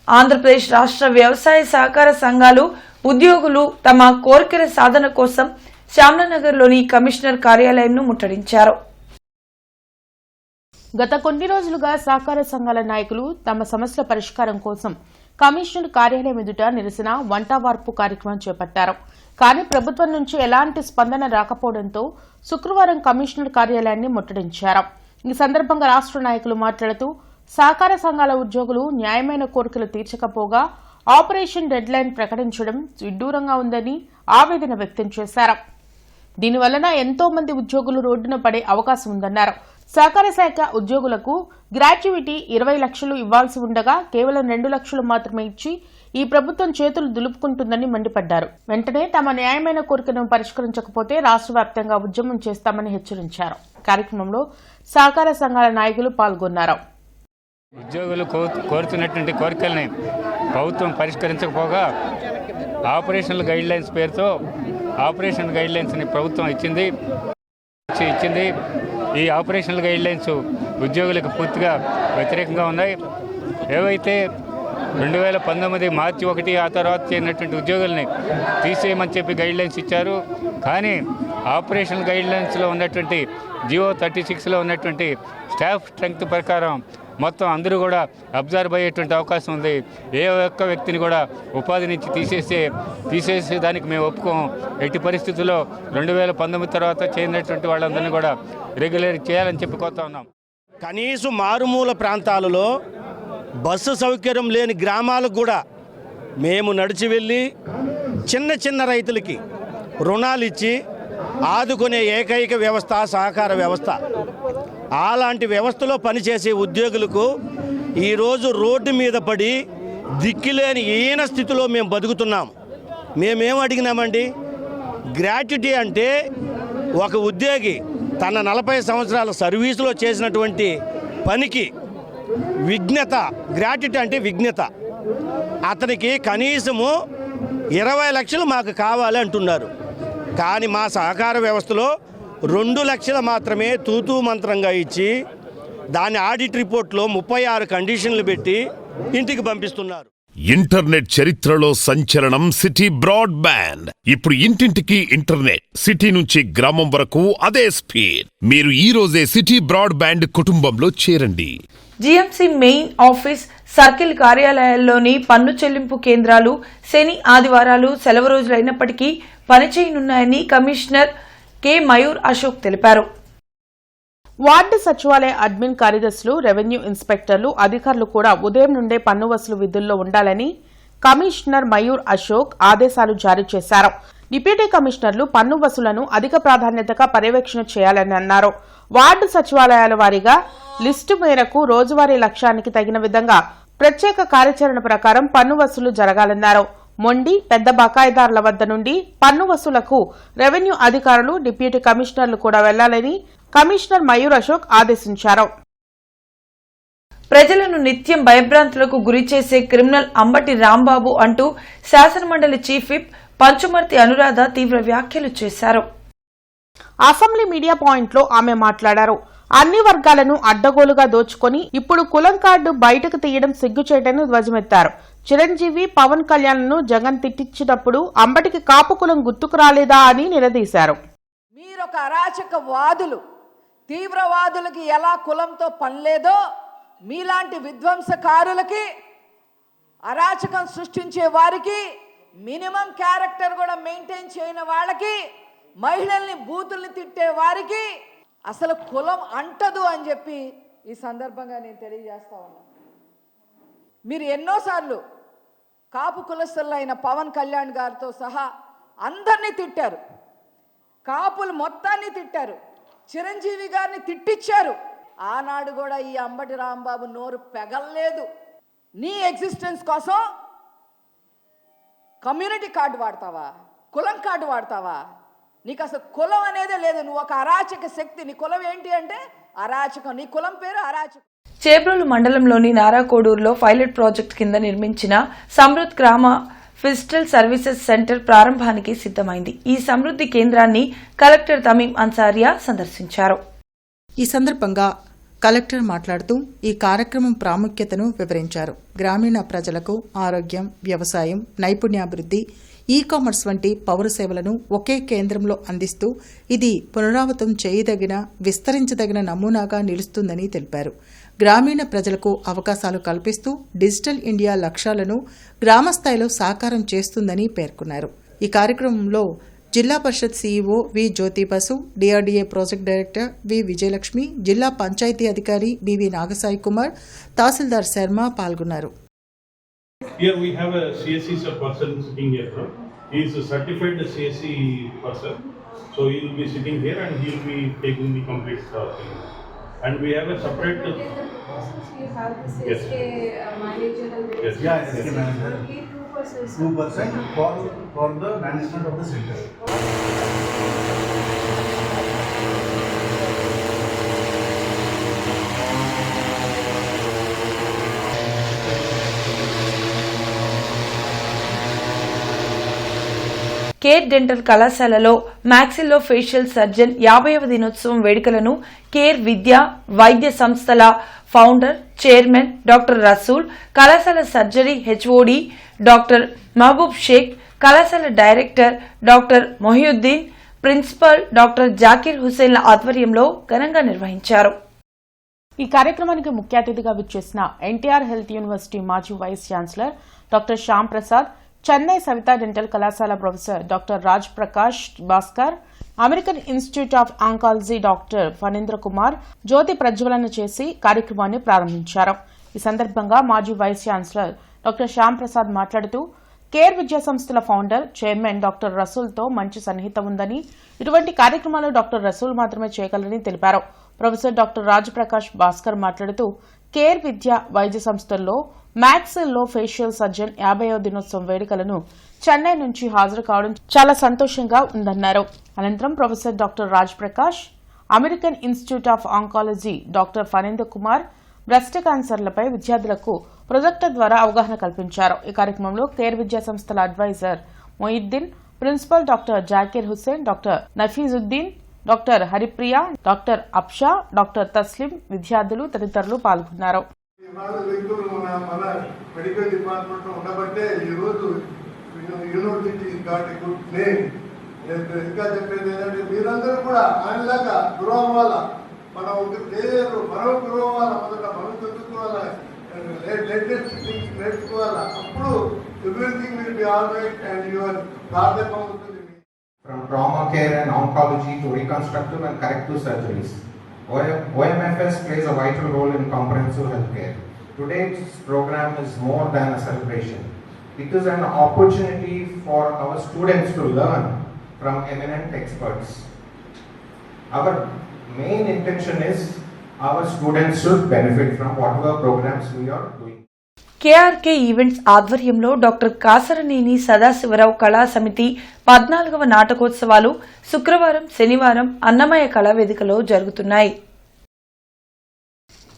ఆంధ్రప్రదేశ్ రాష్ట్ర వ్యవసాయ సహకార సంఘాలు ఉద్యోగులు తమ కోరికల సాధన కోసం శ్యామలానగర్లోని కమిషనర్ కార్యాలయంను ముట్టడించారు. గత కొన్ని రోజులుగా సహకార సంఘాల నాయకులు తమ సమస్యల పరిష్కారం కోసం కమిషనర్ కార్యాలయం ఎదుట నిరసన వంటవార్పు కార్యక్రమం చేపట్టారు. కానీ ప్రభుత్వం నుంచి ఎలాంటి స్పందన రాకపోవడంతో శుక్రవారం కమిషనర్ కార్యాలయాన్ని ముట్టడించారు. ఈ సందర్భంగా రాష్ట్ర నాయకులు మాట్లాడుతూ సహకార సంఘాల ఉద్యోగులు న్యాయమైన కోరికలు తీర్చకపోగా ఆపరేషన్ డెడ్ లైన్ ప్రకటించడం విడ్డూరంగా ఉందని ఆవేదన వ్యక్తం చేశారు. దీనివలన ఎంతో మంది ఉద్యోగులు రోడ్డున పడే అవకాశం ఉందన్నారు. సహకార శాఖ ఉద్యోగులకు గ్రాట్యుయిటీ 20 లక్షలు ఇవ్వాల్సి ఉండగా కేవలం 2 లక్షలు మాత్రమే ఇచ్చి ఈ ప్రభుత్వం చేతులు దులుపుకుంటుందని మండిపడ్డారు. వెంటనే తమ న్యాయమైన కోరికను పరిష్కరించకపోతే రాష్ట్ర వ్యాప్తంగా ఉద్యమం చేస్తామని హెచ్చరించారు. కార్యక్రమంలో సహకార సంఘాల నాయకులు పాల్గొన్నారు. ఉద్యోగులు కోరుతున్నటువంటి కోరికల్ని ప్రభుత్వం పరిష్కరించకపోగా ఆపరేషనల్ గైడ్ లైన్స్ పేరుతో ఆపరేషన్ గైడ్ లైన్స్ని ప్రభుత్వం ఇచ్చింది. ఈ ఆపరేషనల్ గైడ్ లైన్స్ ఉద్యోగులకు పూర్తిగా వ్యతిరేకంగా ఉన్నాయి. ఏవైతే 2019 మార్చి 1 ఆ తర్వాత చేరినటువంటి ఉద్యోగుల్ని తీసేయమని చెప్పి గైడ్ లైన్స్ ఇచ్చారు. కానీ ఆపరేషనల్ గైడ్ లైన్స్లో ఉన్నటువంటి జియో 36లో ఉన్నటువంటి స్టాఫ్ స్ట్రెంగ్త్ ప్రకారం మొత్తం అందరూ కూడా అబ్జర్వ్ అయ్యేటువంటి అవకాశం ఉంది. ఏ ఒక్క వ్యక్తిని కూడా ఉపాధి నుంచి తీసేసే దానికి మేము ఒప్పుకోం. ఎట్టి పరిస్థితుల్లో 2019 తర్వాత చేరినటువంటి వాళ్ళందరినీ కూడా రెగ్యులర్ చేయాలని చెప్పి కోరుతా ఉన్నాం. కనీసం మారుమూల ప్రాంతాలలో బస్సు సౌకర్యం లేని గ్రామాలకు కూడా మేము నడిచి వెళ్ళి చిన్న రైతులకి రుణాలు ఇచ్చి ఆదుకునే ఏకైక వ్యవస్థ సహకార వ్యవస్థ. అలాంటి వ్యవస్థలో పనిచేసే ఉద్యోగులకు ఈరోజు రోడ్డు మీద పడి దిక్కులేని ఈన స్థితిలో మేము బతుకుతున్నాం. మేమేం అడిగినామండి? గ్రాట్యుటీ అంటే ఒక ఉద్యోగి తన 40 సంవత్సరాల సర్వీసులో చేసినటువంటి పనికి విజ్ఞత. గ్రాట్యుటీ అంటే విజ్ఞత. అతనికి కనీసము 20 లక్షలు మాకు కావాలి అంటున్నారు. కానీ మా సహకార వ్యవస్థలో 2 లక్షలు మాత్రమే తూతూ మంత్రంగా ఇచ్చి దాని ఆడిట్ రిపోర్ట్లో 36 కండిషన్లు పెట్టి ఇంటికి పంపిస్తున్నారు. ఇంటర్నెట్ చరిత్రలో సంచలనం సిటీ బ్రాడ్బ్యాండ్. ఇప్పుడు ఇంటింటికి ఇంటర్నెట్, సిటీ నుంచి గ్రామం వరకు అదే స్పీడ్. మీరు ఈ రోజే సిటీ బ్రాడ్బ్యాండ్ కుటుంబంలో చేరండి. జీఎంసీ మెయిన్ ఆఫీస్, సర్కిల్ కార్యాలయాల్లోని పన్ను చెల్లింపు కేంద్రాలు శని ఆదివారాలు సెలవు రోజులైనప్పటికీ పనిచేయనున్నాయని కమిషనర్ కె మయూర్ అశోక్ తెలిపారు. వార్డు సచివాలయ అడ్మిన్ కార్యదర్శులు, రెవెన్యూ ఇన్స్పెక్టర్లు, అధికారులు కూడా ఉదయం నుండే పన్ను వసూలు విధుల్లో ఉండాలని కమిషనర్ మయూర్ అశోక్ ఆదేశాలు జారీ చేశారు. డిప్యూటీ కమిషనర్లు పన్ను వసూలను అధిక ప్రాధాన్యతగా పర్యవేక్షణ చేయాలని అన్నారు. వార్డు సచివాలయాల వారీగా లిస్టు మేరకు రోజువారీ లక్ష్యానికి తగిన విధంగా ప్రత్యేక కార్యాచరణ ప్రకారం పన్ను వసూలు జరగాలన్నారు. మొండి పెద్ద బకాయిదారుల వద్ద నుండి పన్ను వసూలకు రెవెన్యూ అధికారులు, డిప్యూటీ కమిషనర్లు కూడా వెళ్లాలని కమిషనర్ మయూర్ అశోక్ ఆదేశించారు. ప్రజలను నిత్యం భయభ్రాంతులకు గురిచేసే క్రిమినల్ అంబటి రాంబాబు అంటూ శాసనమండలి చీఫ్ విప్ పంచుమర్తి అనురాధ తీవ్ర వ్యాఖ్యలు చేశారు. అసెంబ్లీ మీడియా పాయింట్లో ఆమె మాట్లాడారు. అన్ని వర్గాలను అడ్డగోలుగా దోచుకొని ఇప్పుడు కులం కార్డు బయటకు తీయడం సిగ్గుచేటని ధ్వజమెత్తారు. చిరంజీవి, పవన్ కళ్యాణ్ను జగన్ తిట్టించినప్పుడు అంబటికి కాపు కులం గుర్తుకు రాలేదా అని నిలదీశారు. మీరొక అరాచకవాదులు, తీవ్రవాదులకి ఎలా కులంతో పనిలేదో మీలాంటి విధ్వంసకారులకి, అరాచకం సృష్టించే వారికి మినిమం క్యారెక్టర్ కూడా మెయింటైన్ చేయని వాళ్ళకి, మహిళల్ని బూతుల్ని తిట్టే వారికి అసలు కులం అంటదు అని చెప్పి ఈ సందర్భంగా నేను తెలియజేస్తా ఉన్నాను. మీరు ఎన్నోసార్లు కాపు కులస్తులైన పవన్ కళ్యాణ్ గారితో సహా అందరినీ తిట్టారు, కాపులు మొత్తాన్ని తిట్టారు, చిరంజీవి గారిని తిట్టించారు. ఆనాడు కూడా ఈ అంబటి రాంబాబు నోరు పెగల్లేదు. నీ ఎగ్జిస్టెన్స్ కోసం కమ్యూనిటీ కార్డు వాడతావా, కులం కార్డు వాడతావా? నీకు అసలు కులం అనేదే లేదు. నువ్వు ఒక అరాచక శక్తి. నీ కులం ఏంటి అంటే అరాచకం. నీ కులం పేరు అరాచకం. చేబ్రోలు మండలంలోని నారాకోడూరులో పైలట్ ప్రాజెక్ట్ కింద నిర్మించిన సమృద్ధ్ గ్రామ ఫిజిటల్ సర్వీసెస్ సెంటర్ ప్రారంభానికి సిద్దమైంది. ఈ సమృద్ధి కేంద్రాన్ని కలెక్టర్ తమీం అన్సారియా సందర్శించారు. ఈ సందర్భంగా కలెక్టర్ మాట్లాడుతూ ఈ కార్యక్రమం ప్రాముఖ్యతను వివరించారు. గ్రామీణ ప్రజలకు ఆరోగ్యం, వ్యవసాయం, నైపుణ్యాభివృద్ధి, ఈ-కామర్స్ వంటి పౌర సేవలను ఒకే కేంద్రంలో అందిస్తూ ఇది పునరావృతం చేయదగిన, విస్తరించదగిన నమూనాగా నిలుస్తుందని తెలిపారు. గ్రామీణ ప్రజలకు అవకాశాలు కల్పిస్తూ డిజిటల్ ఇండియా లక్ష్యాలను గ్రామస్థాయిలో సాకారం చేస్తుందని పేర్కొన్నారు. ఈ కార్యక్రమంలో జిల్లా పరిషత్ సీఈఓ వి జ్యోతి బసు, డిఆర్డీఏ ప్రాజెక్ట్ డైరెక్టర్ వి విజయలక్ష్మి, జిల్లా పంచాయతీ అధికారి బివి నాగసాయి కుమార్, తహసీల్దార్ శర్మ పాల్గొన్నారు. Here we have a CSC person sitting here. He is a certified CSC person. So he will be sitting here and he will be taking the complete thing. And we have a separate. You have the CSK Yes. manager and Yes. Yeah, CSK manager. only 2%. 2% for the management of the center. Care dental కళాశాలలో మ్యాక్సిల్లో ఫేషియల్ సర్జన్ 50వ దినోత్సవం వేడుకలను కేర్ విద్యా వైద్య సంస్థల ఫౌండర్, చైర్మన్ డాక్టర్ రసూల్, కళాశాల surgery HOD doctor Mehboob Shaikh, కళాశాల director doctor Mohiuddin, principal doctor Zakir హుసేన్ల ఆధ్వర్యంలో ఘనంగా నిర్వహించారు. ఈ కార్యక్రమానికి ముఖ్య అతిథిగా విచ్చేసిన ఎన్టీఆర్ హెల్త్ యూనివర్సిటీ మాజీ vice chancellor doctor Shyam Prasad, Chennai Savitha dental కళాశాల professor doctor Raj Prakash Bhaskar, American institute of oncology doctor Phanindra Kumar జ్యోతి ప్రజ్వలన చేసి కార్యక్రమాన్ని ప్రారంభించారు. ఈ సందర్భంగా మాజీ vice chancellor doctor Shyam Prasad మాట్లాడుతూ కేర్ విద్యా సంస్థల ఫౌండర్, చైర్మన్ డాక్టర్ రసూల్తో మంచి సన్నిహితం ఉందని, ఇటువంటి కార్యక్రమాలు డాక్టర్ రసూల్ మాత్రమే చేయగలరని తెలిపారు. ప్రొఫెసర్ డాక్టర్ రాజ్ ప్రకాష్ భాస్కర్ మాట్లాడుతూ కేర్ విద్యా వైద్య సంస్థల్లో మ్యాక్సిల్లో ఫేషియల్ సర్జన్ 50వ దినోత్సవం వేడుకలను చెన్నై నుంచి హాజరు కావడం చాలా సంతోషంగా ఉందన్నారు. అనంతరం professor doctor Raj Prakash, American institute of oncology doctor Phanindra Kumar breast క్యాన్సర్లపై విద్యార్థులకు ప్రొజెక్టర్ ద్వారా అవగాహన కల్పించారు. ఈ కార్యక్రమంలో కేర్ విద్యా సంస్థల adviser Mohiuddin, principal doctor Zakir Hussain, doctor Nafeezuddin, doctor Haripriya, doctor Afsha, doctor Taslim, విద్యార్థులు తదితరులు పాల్గొన్నారు. మన మెడికల్ డిపార్ట్మెంట్ లో ఉండబట్టే ఈ రోజు యూనివర్సిటీ గాట్ గుడ్ నేమ్. ఇంకా చెప్పేది ఏంటంటే మీరందరూ కూడా ఆయనలాగా గురువు అవ్వాలా, మనం ఒక ప్లేయర్ మనం గురువు అవ్వాలా, మొదట మనం చదువుకోవాలా, లేటెస్ట్ థింగ్స్ నేర్చుకోవాలా. అప్పుడు everything will be all right and your problem అవుతుంది. From trauma care and oncology to reconstructive and corrective surgeries, OMFS plays a vital role in comprehensive healthcare. Today's program is more than a celebration. It is an opportunity for our students to learn from eminent experts. Our main intention is our students should benefit from whatever programs we are doing. KRK events ఆధ్వర్యంలో డాక్టర్ కాసరనేని సదాశివరావు కళా సమితి 14వ నాటకోత్సవాలు శుక్రవారం, శనివారం అన్నమయ్య కళావేదికలో జరుగుతున్నాయి.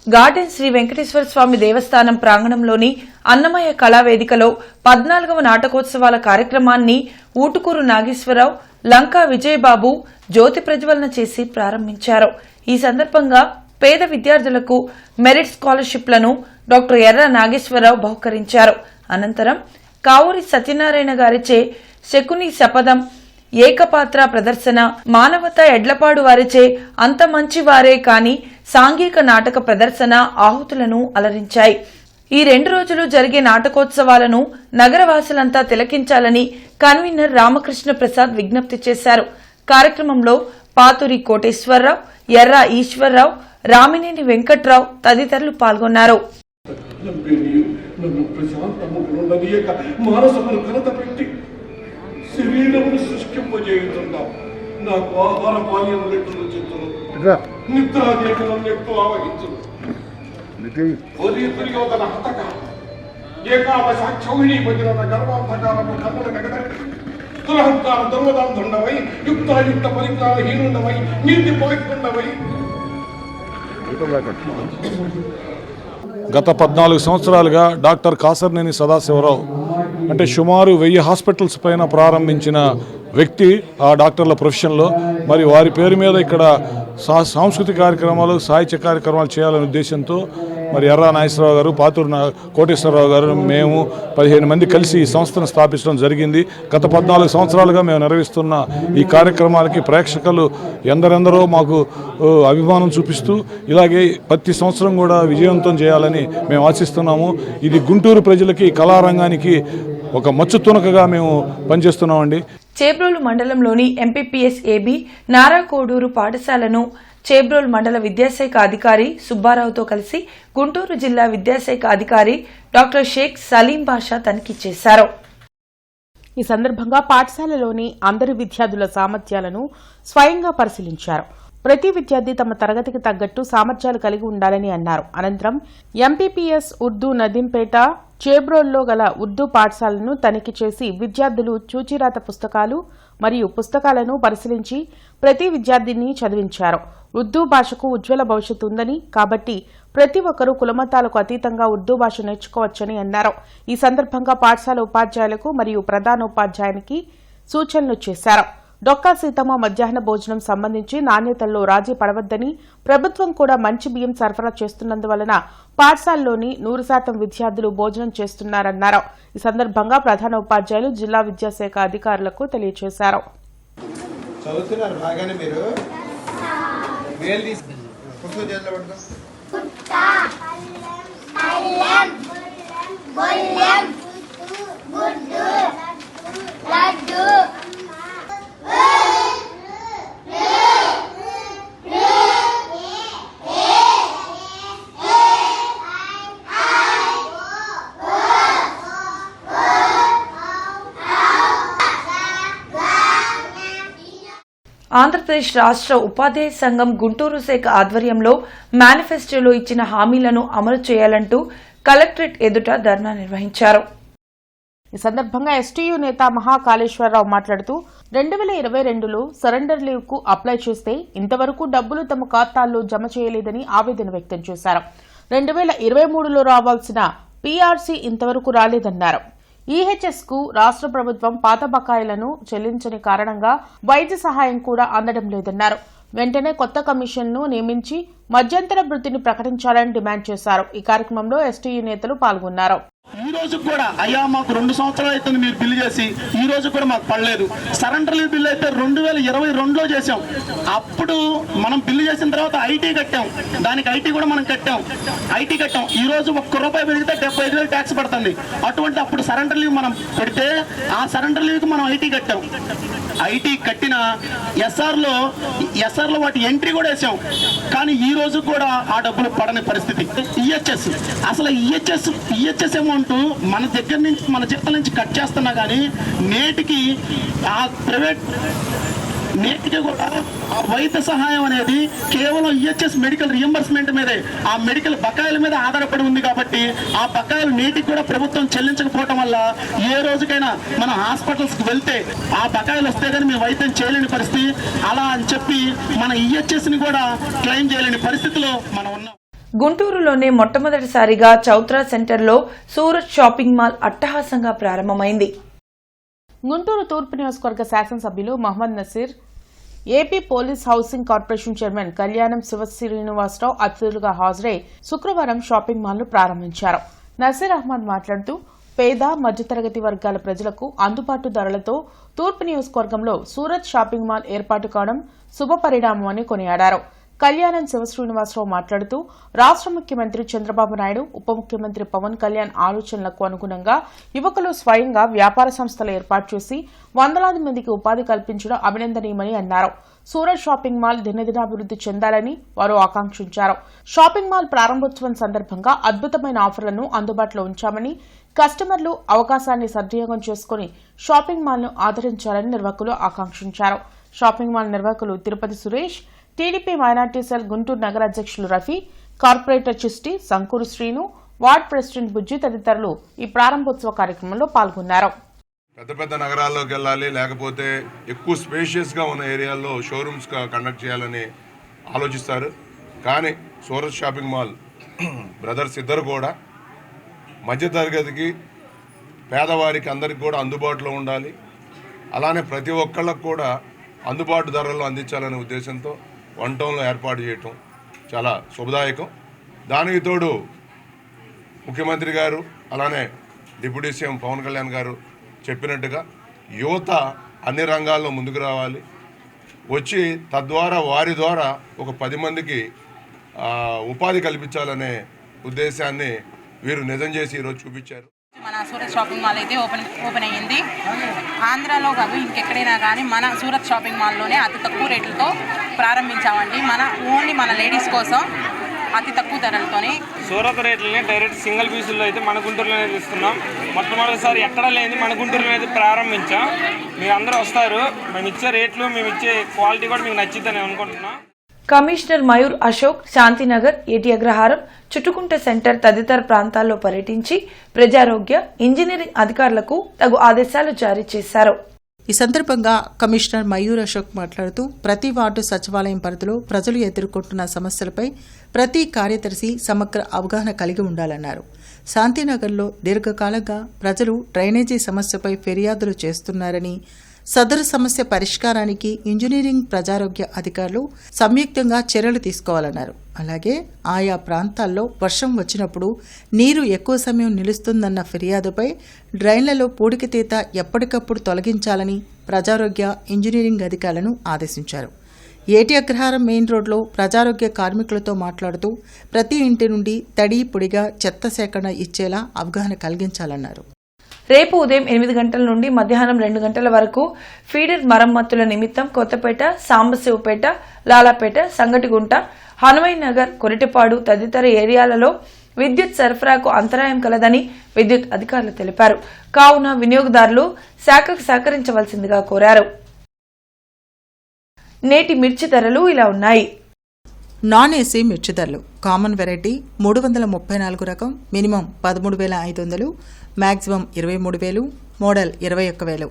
గార్డెన్ శ్రీ వెంకటేశ్వర స్వామి దేవస్థానం ప్రాంగణంలోని అన్నమయ్య కళావేదికలో 14వ నాటకోత్సవాల కార్యక్రమాన్ని ఊటుకూరు నాగేశ్వరరావు, లంకా విజయబాబు జ్యోతి ప్రజ్వలన చేసి ప్రారంభించారు. ఈ సందర్భంగా పేద విద్యార్థులకు మెరిట్ స్కాలర్షిప్లను డాక్టర్ ఎర్ర నాగేశ్వరరావు బహుకరించారు. అనంతరం కావూరి సత్యనారాయణ గారిచే శకుని శపథం, ఏకపాత్ర ప్రదర్శన, మానవత ఎడ్లపాడు వారిచే అంత మంచి వారే కాని సాంఘిక నాటక ప్రదర్శన ఆహుతులను అలరించాయి. ఈ 2 రోజులు జరిగే నాటకోత్సవాలను నగరవాసులంతా తిలకించాలని కన్వీనర్ రామకృష్ణ ప్రసాద్ విజ్ఞప్తి చేశారు. కార్యక్రమంలో పాతూరి కోటేశ్వరరావు, ఎర్ర ఈశ్వరరావు, రామినేని వెంకట్రావు తదితరులు పాల్గొన్నారు. నాకు ఆహార పానీయం లెక్కలు చెప్తాను నిద్రాదేశం ఎక్కువ ఆవహించు తిరిగి ఒక హతక ఏకాదశ క్షౌహిణీ భజన గర్వాంధకారము కన్నుల గగదట్టి దురహంకార దుర్మదాంధుండవై యుక్తాయుక్త పరిజ్ఞానహీనుండవై నీతి పవిత్రుండవై. గత 14 సంవత్సరాలుగా డాక్టర్ కాసర్నేని సదాశివరావు అంటే సుమారు 1000 హాస్పిటల్స్ పైన ప్రారంభించిన వ్యక్తి ఆ డాక్టర్ల ప్రొఫెషన్లో. మరి వారి పేరు మీద ఇక్కడ సాంస్కృతిక కార్యక్రమాలు, సాహిత్య కార్యక్రమాలు చేయాలనే ఉద్దేశంతో మరి ఎర్రా నాగేశ్వరరావు గారు, పాతూరు కోటేశ్వరరావు గారు, మేము 15 మంది కలిసి ఈ సంస్థను స్థాపించడం జరిగింది. గత 14 సంవత్సరాలుగా మేము నిర్వహిస్తున్న ఈ కార్యక్రమాలకి ప్రేక్షకులు ఎందరెందరో మాకు అభిమానం చూపిస్తూ ఇలాగే ప్రతి సంవత్సరం కూడా విజయవంతం చేయాలని మేము ఆశిస్తున్నాము. ఇది గుంటూరు ప్రజలకి, కళారంగానికి ఒక మచ్చు తునకగా మేము పనిచేస్తున్నామండి. చేబ్రోలు మండలంలోని ఎంపీపీఎస్ ఏబీ నారాకోడూరు పాఠశాలను చేబ్రోలు మండల విద్యాశాఖ అధికారి సుబ్బారావుతో కలిసి గుంటూరు జిల్లా విద్యాశాఖ అధికారి డాక్టర్ షేక్ సలీం బాషా తనిఖీ చేశారు. ఈ సందర్భంగా పాఠశాలలోని అందరి విద్యార్థుల సామర్థ్యాలను స్వయంగా పరిశీలించారు. ప్రతి విద్యార్థి తమ తరగతికి తగ్గట్టు సామర్థ్యాలు కలిగి ఉండాలని అన్నారు. అనంతరం ఎంపీపీఎస్ ఉర్దూ నదీంపేట చేబ్రోల్లో గల ఉర్దూ పాఠశాలను తనిఖీ చేసి విద్యార్థులు చూచిరాత పుస్తకాలు మరియు పుస్తకాలను పరిశీలించి ప్రతి విద్యార్థిని చదివించారు. ఉర్దూ భాషకు ఉజ్వల భవిష్యత్తు ఉందని, కాబట్టి ప్రతి ఒక్కరూ కులమతాలకు అతీతంగా ఉర్దూ భాష నేర్చుకోవచ్చని అన్నారు. ఈ సందర్భంగా పాఠశాల ఉపాధ్యాయులకు మరియు ప్రధాన ఉపాధ్యాయునికి సూచనలు చేశారు. డొక్కా సీతమ్మ మధ్యాహ్న భోజనం సంబంధించి నాణ్యతల్లో రాజీ పడవద్దని, ప్రభుత్వం కూడా మంచి బియ్యం సరఫరా చేస్తున్నందువలన పాఠశాలలోని 100% విద్యార్థులు భోజనం చేస్తున్నారన్నారు. ఈ సందర్భంగా ప్రధాన ఉపాధ్యాయులు జిల్లా విద్యాశాఖ అధికారులకు తెలియజేశారు. ఆంధ్రప్రదేశ్ రాష్ట్ర ఉపాధ్యాయ సంఘం గుంటూరు శాఖ ఆధ్వర్యంలో మేనిఫెస్టోలో ఇచ్చిన హామీలను అమలు చేయాలంటూ కలెక్టరేట్ ఎదుట ధర్నా నిర్వహించారు. ఈ సందర్భంగా ఎస్టీయూ నేత మహాకాళేశ్వరరావు మాట్లాడుతూ 2022లో సరెండర్ లీవ్ కు అప్లై చేస్తే ఇంతవరకు డబ్బులు తమ ఖాతాల్లో జమ చేయలేదని ఆవేదన వ్యక్తం చేశారు. 2023లో రావాల్సిన పీఆర్సీ ఇంతవరకు రాలేదన్నారు. ఈహెచ్ఎస్ కు రాష్ట్ర ప్రభుత్వం పాత బకాయిలను చెల్లించని కారణంగా వైద్య సహాయం కూడా అందడం లేదన్నారు. వెంటనే కొత్త కమిషన్ను నియమించి మధ్యంతర వృత్తిని ప్రకటించాలని డిమాండ్ చేశారు. ఈ కార్యక్రమంలో ఎస్టీయూ నేతలు పాల్గొన్నారు. ఈ రోజు కూడా అయ్యా మాకు 2 సంవత్సరాలు అయితే మీరు బిల్లు చేసి ఈ రోజు కూడా మాకు పడలేదు. సరెండర్ లీవ్ బిల్లు అయితే 2022లో చేసాం. అప్పుడు మనం బిల్లు చేసిన తర్వాత ఐటీ కట్టాం, దానికి ఐటీ కూడా మనం కట్టాం. ఈ రోజు ₹1 పెరిగితే 75,000 ట్యాక్స్ పడుతుంది. అటువంటి అప్పుడు సరెండర్ లీవ్ మనం పెడితే ఆ సరెండర్ లీవ్కి మనం ఐటీ కట్టాం. ఐటీ కట్టిన ఎస్ఆర్లో వాటి ఎంట్రీ కూడా వేసాం. కానీ ఈ రోజు కూడా ఆ డబ్బులు పడని పరిస్థితి. ఈహెచ్ఎస్ అసలు ఈహెచ్ఎస్ అమౌంట్ మన దగ్గర నుంచి మన జీతాల నుంచి కట్ చేస్తున్నా కానీ నేటికి ఆ ప్రైవేట్ నేటికి కూడా ఆ వైద్య సహాయం అనేది కేవలం ఈహెచ్ఎస్ మెడికల్ రియంబర్స్మెంట్ మీదే, ఆ మెడికల్ బకాయిల మీద ఆధారపడి ఉంది. కాబట్టి ఆ బకాయిలు నేటికి కూడా ప్రభుత్వం చెల్లించకపోవటం వల్ల ఏ రోజుకైనా మనం హాస్పిటల్స్కి వెళ్తే ఆ బకాయిలు వస్తే కానీ మేము వైద్యం చేయలేని పరిస్థితి. అలా అని చెప్పి మన ఈహెచ్ఎస్ని కూడా క్లెయిమ్ చేయలేని పరిస్థితిలో మనం ఉన్నాం. గుంటూరులోనే మొట్టమొదటిసారిగా చౌత్రా సెంటర్లో సూరత్ షాపింగ్ మాల్ అట్టహాసంగా ప్రారంభమైంది. గుంటూరు తూర్పు నియోజకవర్గ శాసనసభ్యులు Mohammed Naseer, AP police housing corporation chairman Kalyanam Siva Srinivasa Rao అతిథులుగా హాజరై శుక్రవారం షాపింగ్ మాల్ను ప్రారంభించారు. నసీర్ అహ్మద్ మాట్లాడుతూ పేద మధ్యతరగతి వర్గాల ప్రజలకు అందుబాటు ధరలతో తూర్పు నియోజకవర్గంలో సూరత్ షాపింగ్ మాల్ ఏర్పాటు కావడం శుభపరిణామమని కొనియాడారు. కళ్యాణం శివశ్రీనివాసరావు మాట్లాడుతూ రాష్ట్ర ముఖ్యమంత్రి చంద్రబాబు నాయుడు ఉప ముఖ్యమంత్రి పవన్ కళ్యాణ్ ఆలోచనలకు అనుగుణంగా యువకులు స్వయంగా వ్యాపార సంస్థలు ఏర్పాటు చేసి వందలాది మందికి ఉపాధి కల్పించడం అభినందనీయమని అన్నారు. సూరత్ షాపింగ్ మాల్ దినదినాభివృద్ధి చెందాలని వారు ఆకాంక్షించారు. షాపింగ్ మాల్ ప్రారంభోత్సవం సందర్భంగా అద్భుతమైన ఆఫర్లను అందుబాటులో ఉంచామని, కస్టమర్లు అవకాశాన్ని సద్వినియోగం చేసుకుని షాపింగ్ మాల్ను ఆదరించాలని నిర్వాహకులు ఆకాంక్షించారు. షాపింగ్ మాల్ నిర్వాహకులు Tirupati Suresh, TDP minority cell Guntur నగర అధ్యక్షులు Rafi, corporator Chishti, Sankuru Srinu, ward president Bujji తదితరులు ఈ ప్రారంభోత్సవ కార్యక్రమంలో పాల్గొన్నారు. పెద్ద పెద్ద నగరాల్లోకి వెళ్ళాలి, లేకపోతే ఎక్కువ స్పేషియస్గా ఉన్న ఏరియాల్లో షోరూమ్స్ కండక్ట్ చేయాలని ఆలోచిస్తారు. కానీ సూరత్ షాపింగ్ మాల్ బ్రదర్స్ ఇద్దరు కూడా మధ్యతరగతికి, పేదవారికి అందరికి కూడా అందుబాటులో ఉండాలి. అలానే ప్రతి ఒక్కళ్ళకు కూడా అందుబాటు ధరల్లో అందించాలనే ఉద్దేశంతో వన్ టౌన్లో ఏర్పాటు చేయటం చాలా శుభదాయకం. దానికి తోడు ముఖ్యమంత్రి గారు అలానే డిప్యూటీ సీఎం పవన్ కళ్యాణ్ గారు చెప్పినట్టుగా యువత అన్ని రంగాల్లో ముందుకు రావాలి, వచ్చి తద్వారా వారి ద్వారా ఒక 10 మందికి ఉపాధి కల్పించాలనే ఉద్దేశాన్ని వీరు నిజం చేసి ఈరోజు చూపించారు. మన సూరత్ షాపింగ్ మాల్ అయితే ఓపెన్ అయ్యింది. ఆంధ్రాలో కాదు ఇంకెక్కడైనా కానీ మన సూరత్ షాపింగ్ మాల్లోనే అతి తక్కువ రేట్లతో ప్రారంభించామండి. ఓన్లీ మన లేడీస్ కోసం అతి తక్కువ ధరలతోనే సూరత్ రేట్లని డైరెక్ట్ సింగిల్ పీసుల్లో అయితే మన గుంటూరులోనే ఇస్తున్నాం. మొట్టమొదటిసారి ఎక్కడ లేని మన గుంటూరులో అయితే ప్రారంభించాం. మీరు అందరూ వస్తారు. మేము ఇచ్చే రేట్లు, మేము ఇచ్చే క్వాలిటీ కూడా మీకు నచ్చిద్దని అనుకుంటున్నాం. కమిషనర్ మయూర్ అశోక్ శాంతినగర్, ఏటీ అగ్రహారం, చుట్టుకుంట సెంటర్ తదితర ప్రాంతాల్లో పర్యటించి ప్రజారోగ్య, ఇంజనీరింగ్ అధికారులకు తగు ఆదేశాలు జారీ చేశారు. ఈ సందర్భంగా కమిషనర్ మయూర్ అశోక్ మాట్లాడుతూ ప్రతి వార్డు సచివాలయం పరిధిలో ప్రజలు ఎదుర్కొంటున్న సమస్యలపై ప్రతి కార్యదర్శి సమగ్ర అవగాహన కలిగి ఉండాలన్నారు. శాంతినగర్లో దీర్ఘకాలంగా ప్రజలు డ్రైనేజీ సమస్యపై ఫిర్యాదులు చేస్తున్నారని, సదరు సమస్య పరిష్కారానికి ఇంజనీరింగ్, ప్రజారోగ్య అధికారులు సంయుక్తంగా చర్యలు తీసుకోవాలన్నారు. అలాగే ఆయా ప్రాంతాల్లో వర్షం వచ్చినప్పుడు నీరు ఎక్కువ సమయం నిలుస్తుందన్న ఫిర్యాదుపై డ్రైన్లలో పూడికతీత ఎప్పటికప్పుడు తొలగించాలని ప్రజారోగ్య, ఇంజనీరింగ్ అధికారులను ఆదేశించారు. ఏటీ అగ్రహారం మెయిన్ రోడ్లో ప్రజారోగ్య కార్మికులతో మాట్లాడుతూ ప్రతి ఇంటి నుండి తడి, పొడిగా చెత్త సేకరణ ఇచ్చేలా అవగాహన కలిగించాలన్నారు. రేపు ఉదయం 8 గంటల నుండి మధ్యాహ్నం 2 గంటల వరకు ఫీడర్ మరమ్మతుల నిమిత్తం కొత్తపేట, సాంబశివపేట, లాలాపేట, సంగటిగుంట, హనుమయ్య నగర్, కొరిటపాడు తదితర ఏరియాలలో విద్యుత్ సరఫరాకు అంతరాయం కలదని విద్యుత్ అధికారులు తెలిపారు. కావున వినియోగదారులు శాఖకు సహకరించవలసిందిగా కోరారు. నేటి మిర్చి ధరలు ఇలా ఉన్నాయి. నాన్ ఏసీ మిర్చి ధరలు: కామన్ వెరైటీ 334 రకం minimum 13,500, maximum 23,000, model 21,000.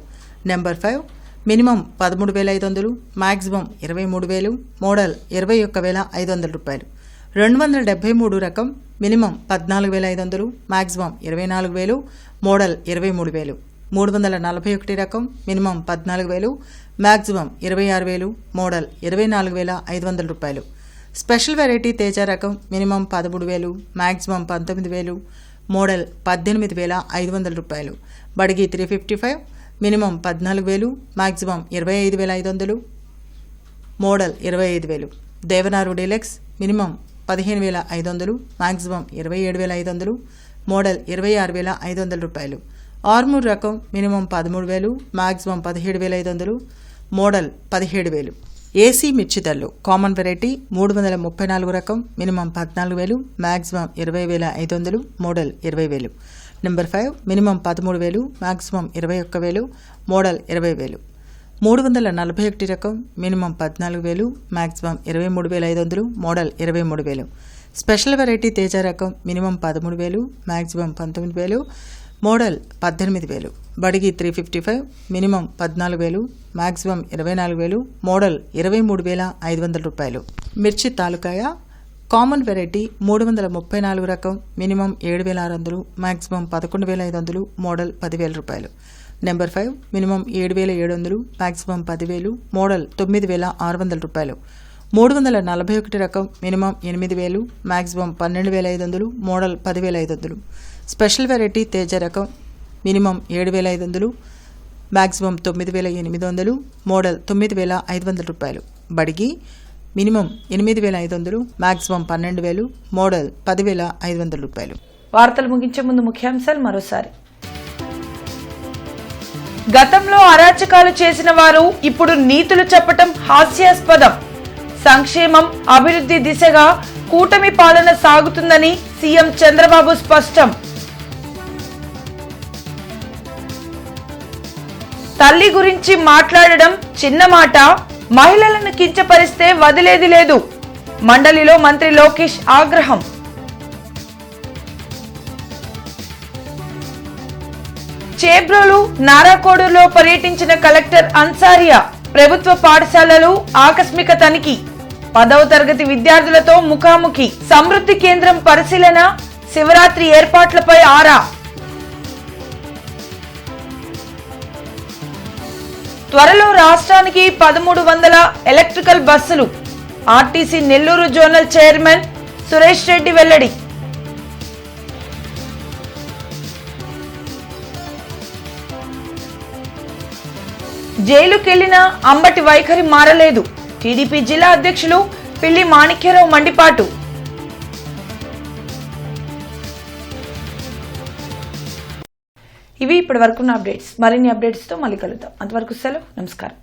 Number 5 minimum 13,500, maximum 23,000, model 21,500 రూపాయలు. 273 రకం మినిమం 14,500, మ్యాక్సిమం 24,000, మోడల్ 23,000. 341 రకం మినిమం 14,000, మ్యాక్సిమం 26,000, మోడల్ 24,500 రూపాయలు. స్పెషల్ వెరైటీ తేజ రకం మినిమం 13,000, మ్యాక్సిమం 19,000, మోడల్ 18,500 రూపాయలు. Byadgi 355 minimum 14,000, maximum 25,500, model 25,000. దేవనారు డీలక్స్ మినిమం 15,500, మ్యాక్సిమం 27,500, మోడల్ 26,500 రూపాయలు. ఆర్మూర్ రకం మినిమం 13,000, మ్యాక్సిమం 17,500, మోడల్ 17,000. ఏసీ మిర్చి ధరలు: కామన్ వెరైటీ 334 రకం minimum 14,000, maximum 20,500, model 20,000. Number 5 minimum 13,000, maximum 21,000, model 20,000. 341 రకం minimum 14,000, maximum 23,500, model 23,000. Special variety Teja రకం minimum 13,000, maximum 19,000, model 18,000. Byadgi 355 minimum 14,000, maximum 24,000, model 23,500 రూపాయలు. మిర్చి తాలూకాయ: కామన్ వెరైటీ 334 రకం మినిమం 7,600, మ్యాక్సిమం 11,500, మోడల్ 10,000 రూపాయలు. నెంబర్ 5 మినిమం 7,700, మ్యాక్సిమం 10,000, మోడల్ 9,600 రూపాయలు. 341 రకం minimum 8,000, maximum 12,500, model 10,500. Special variety Teja రకం మినిమం 7,500, మ్యాక్సిమం 9,800, మోడల్ 9,500 రూపాయలు. బడిగి మినిమం 8,500, మాక్సిమం 12,000, మోడల్ 10,500 రూపాయలు. వార్తలు ముగించే ముందు ముఖ్యాంశాలు మరోసారి. గతంలో అరాచకాలు చేసిన వారు ఇప్పుడు నీతులు చెప్పటం హాస్యాస్పదం. సంక్షేమం, అభివృద్ధి దిశగా కూటమి పాలన సాగుతుందని సీఎం చంద్రబాబు స్పష్టం. తల్లి గురించి మాట్లాడడం చిన్న మాట, మహిళలను కించపరిస్తే వదిలేది లేదు. మండలిలో మంత్రి లోకేష్ ఆగ్రహం. చేబ్రోలు, నారాకోడులో పర్యటించిన కలెక్టర్ అన్సారియా. ప్రభుత్వ పాఠశాలలు ఆకస్మిక తనిఖీ. 10వ తరగతి విద్యార్థులతో ముఖాముఖి. సమృద్ధి కేంద్రం పరిశీలన. శివరాత్రి ఏర్పాట్లపై ఆరా. త్వరలో రాష్ట్రానికి 1300 ఎలక్ట్రికల్ బస్సులు. RTC Nellore zonal chairman Suresh Reddy వెల్లడి. జైలుకెళ్లిన అంబటి వైఖరి మారలేదు. టీడీపీ జిల్లా అధ్యక్షులు పిల్లి మాణిక్యరావు మండిపాటు. ఇవి ఇప్పటి వరకున్న అప్డేట్స్. మరిన్ని అప్డేట్స్తో మళ్ళీ కలుద్దాం. అంతవరకు సెలవు. నమస్కారం.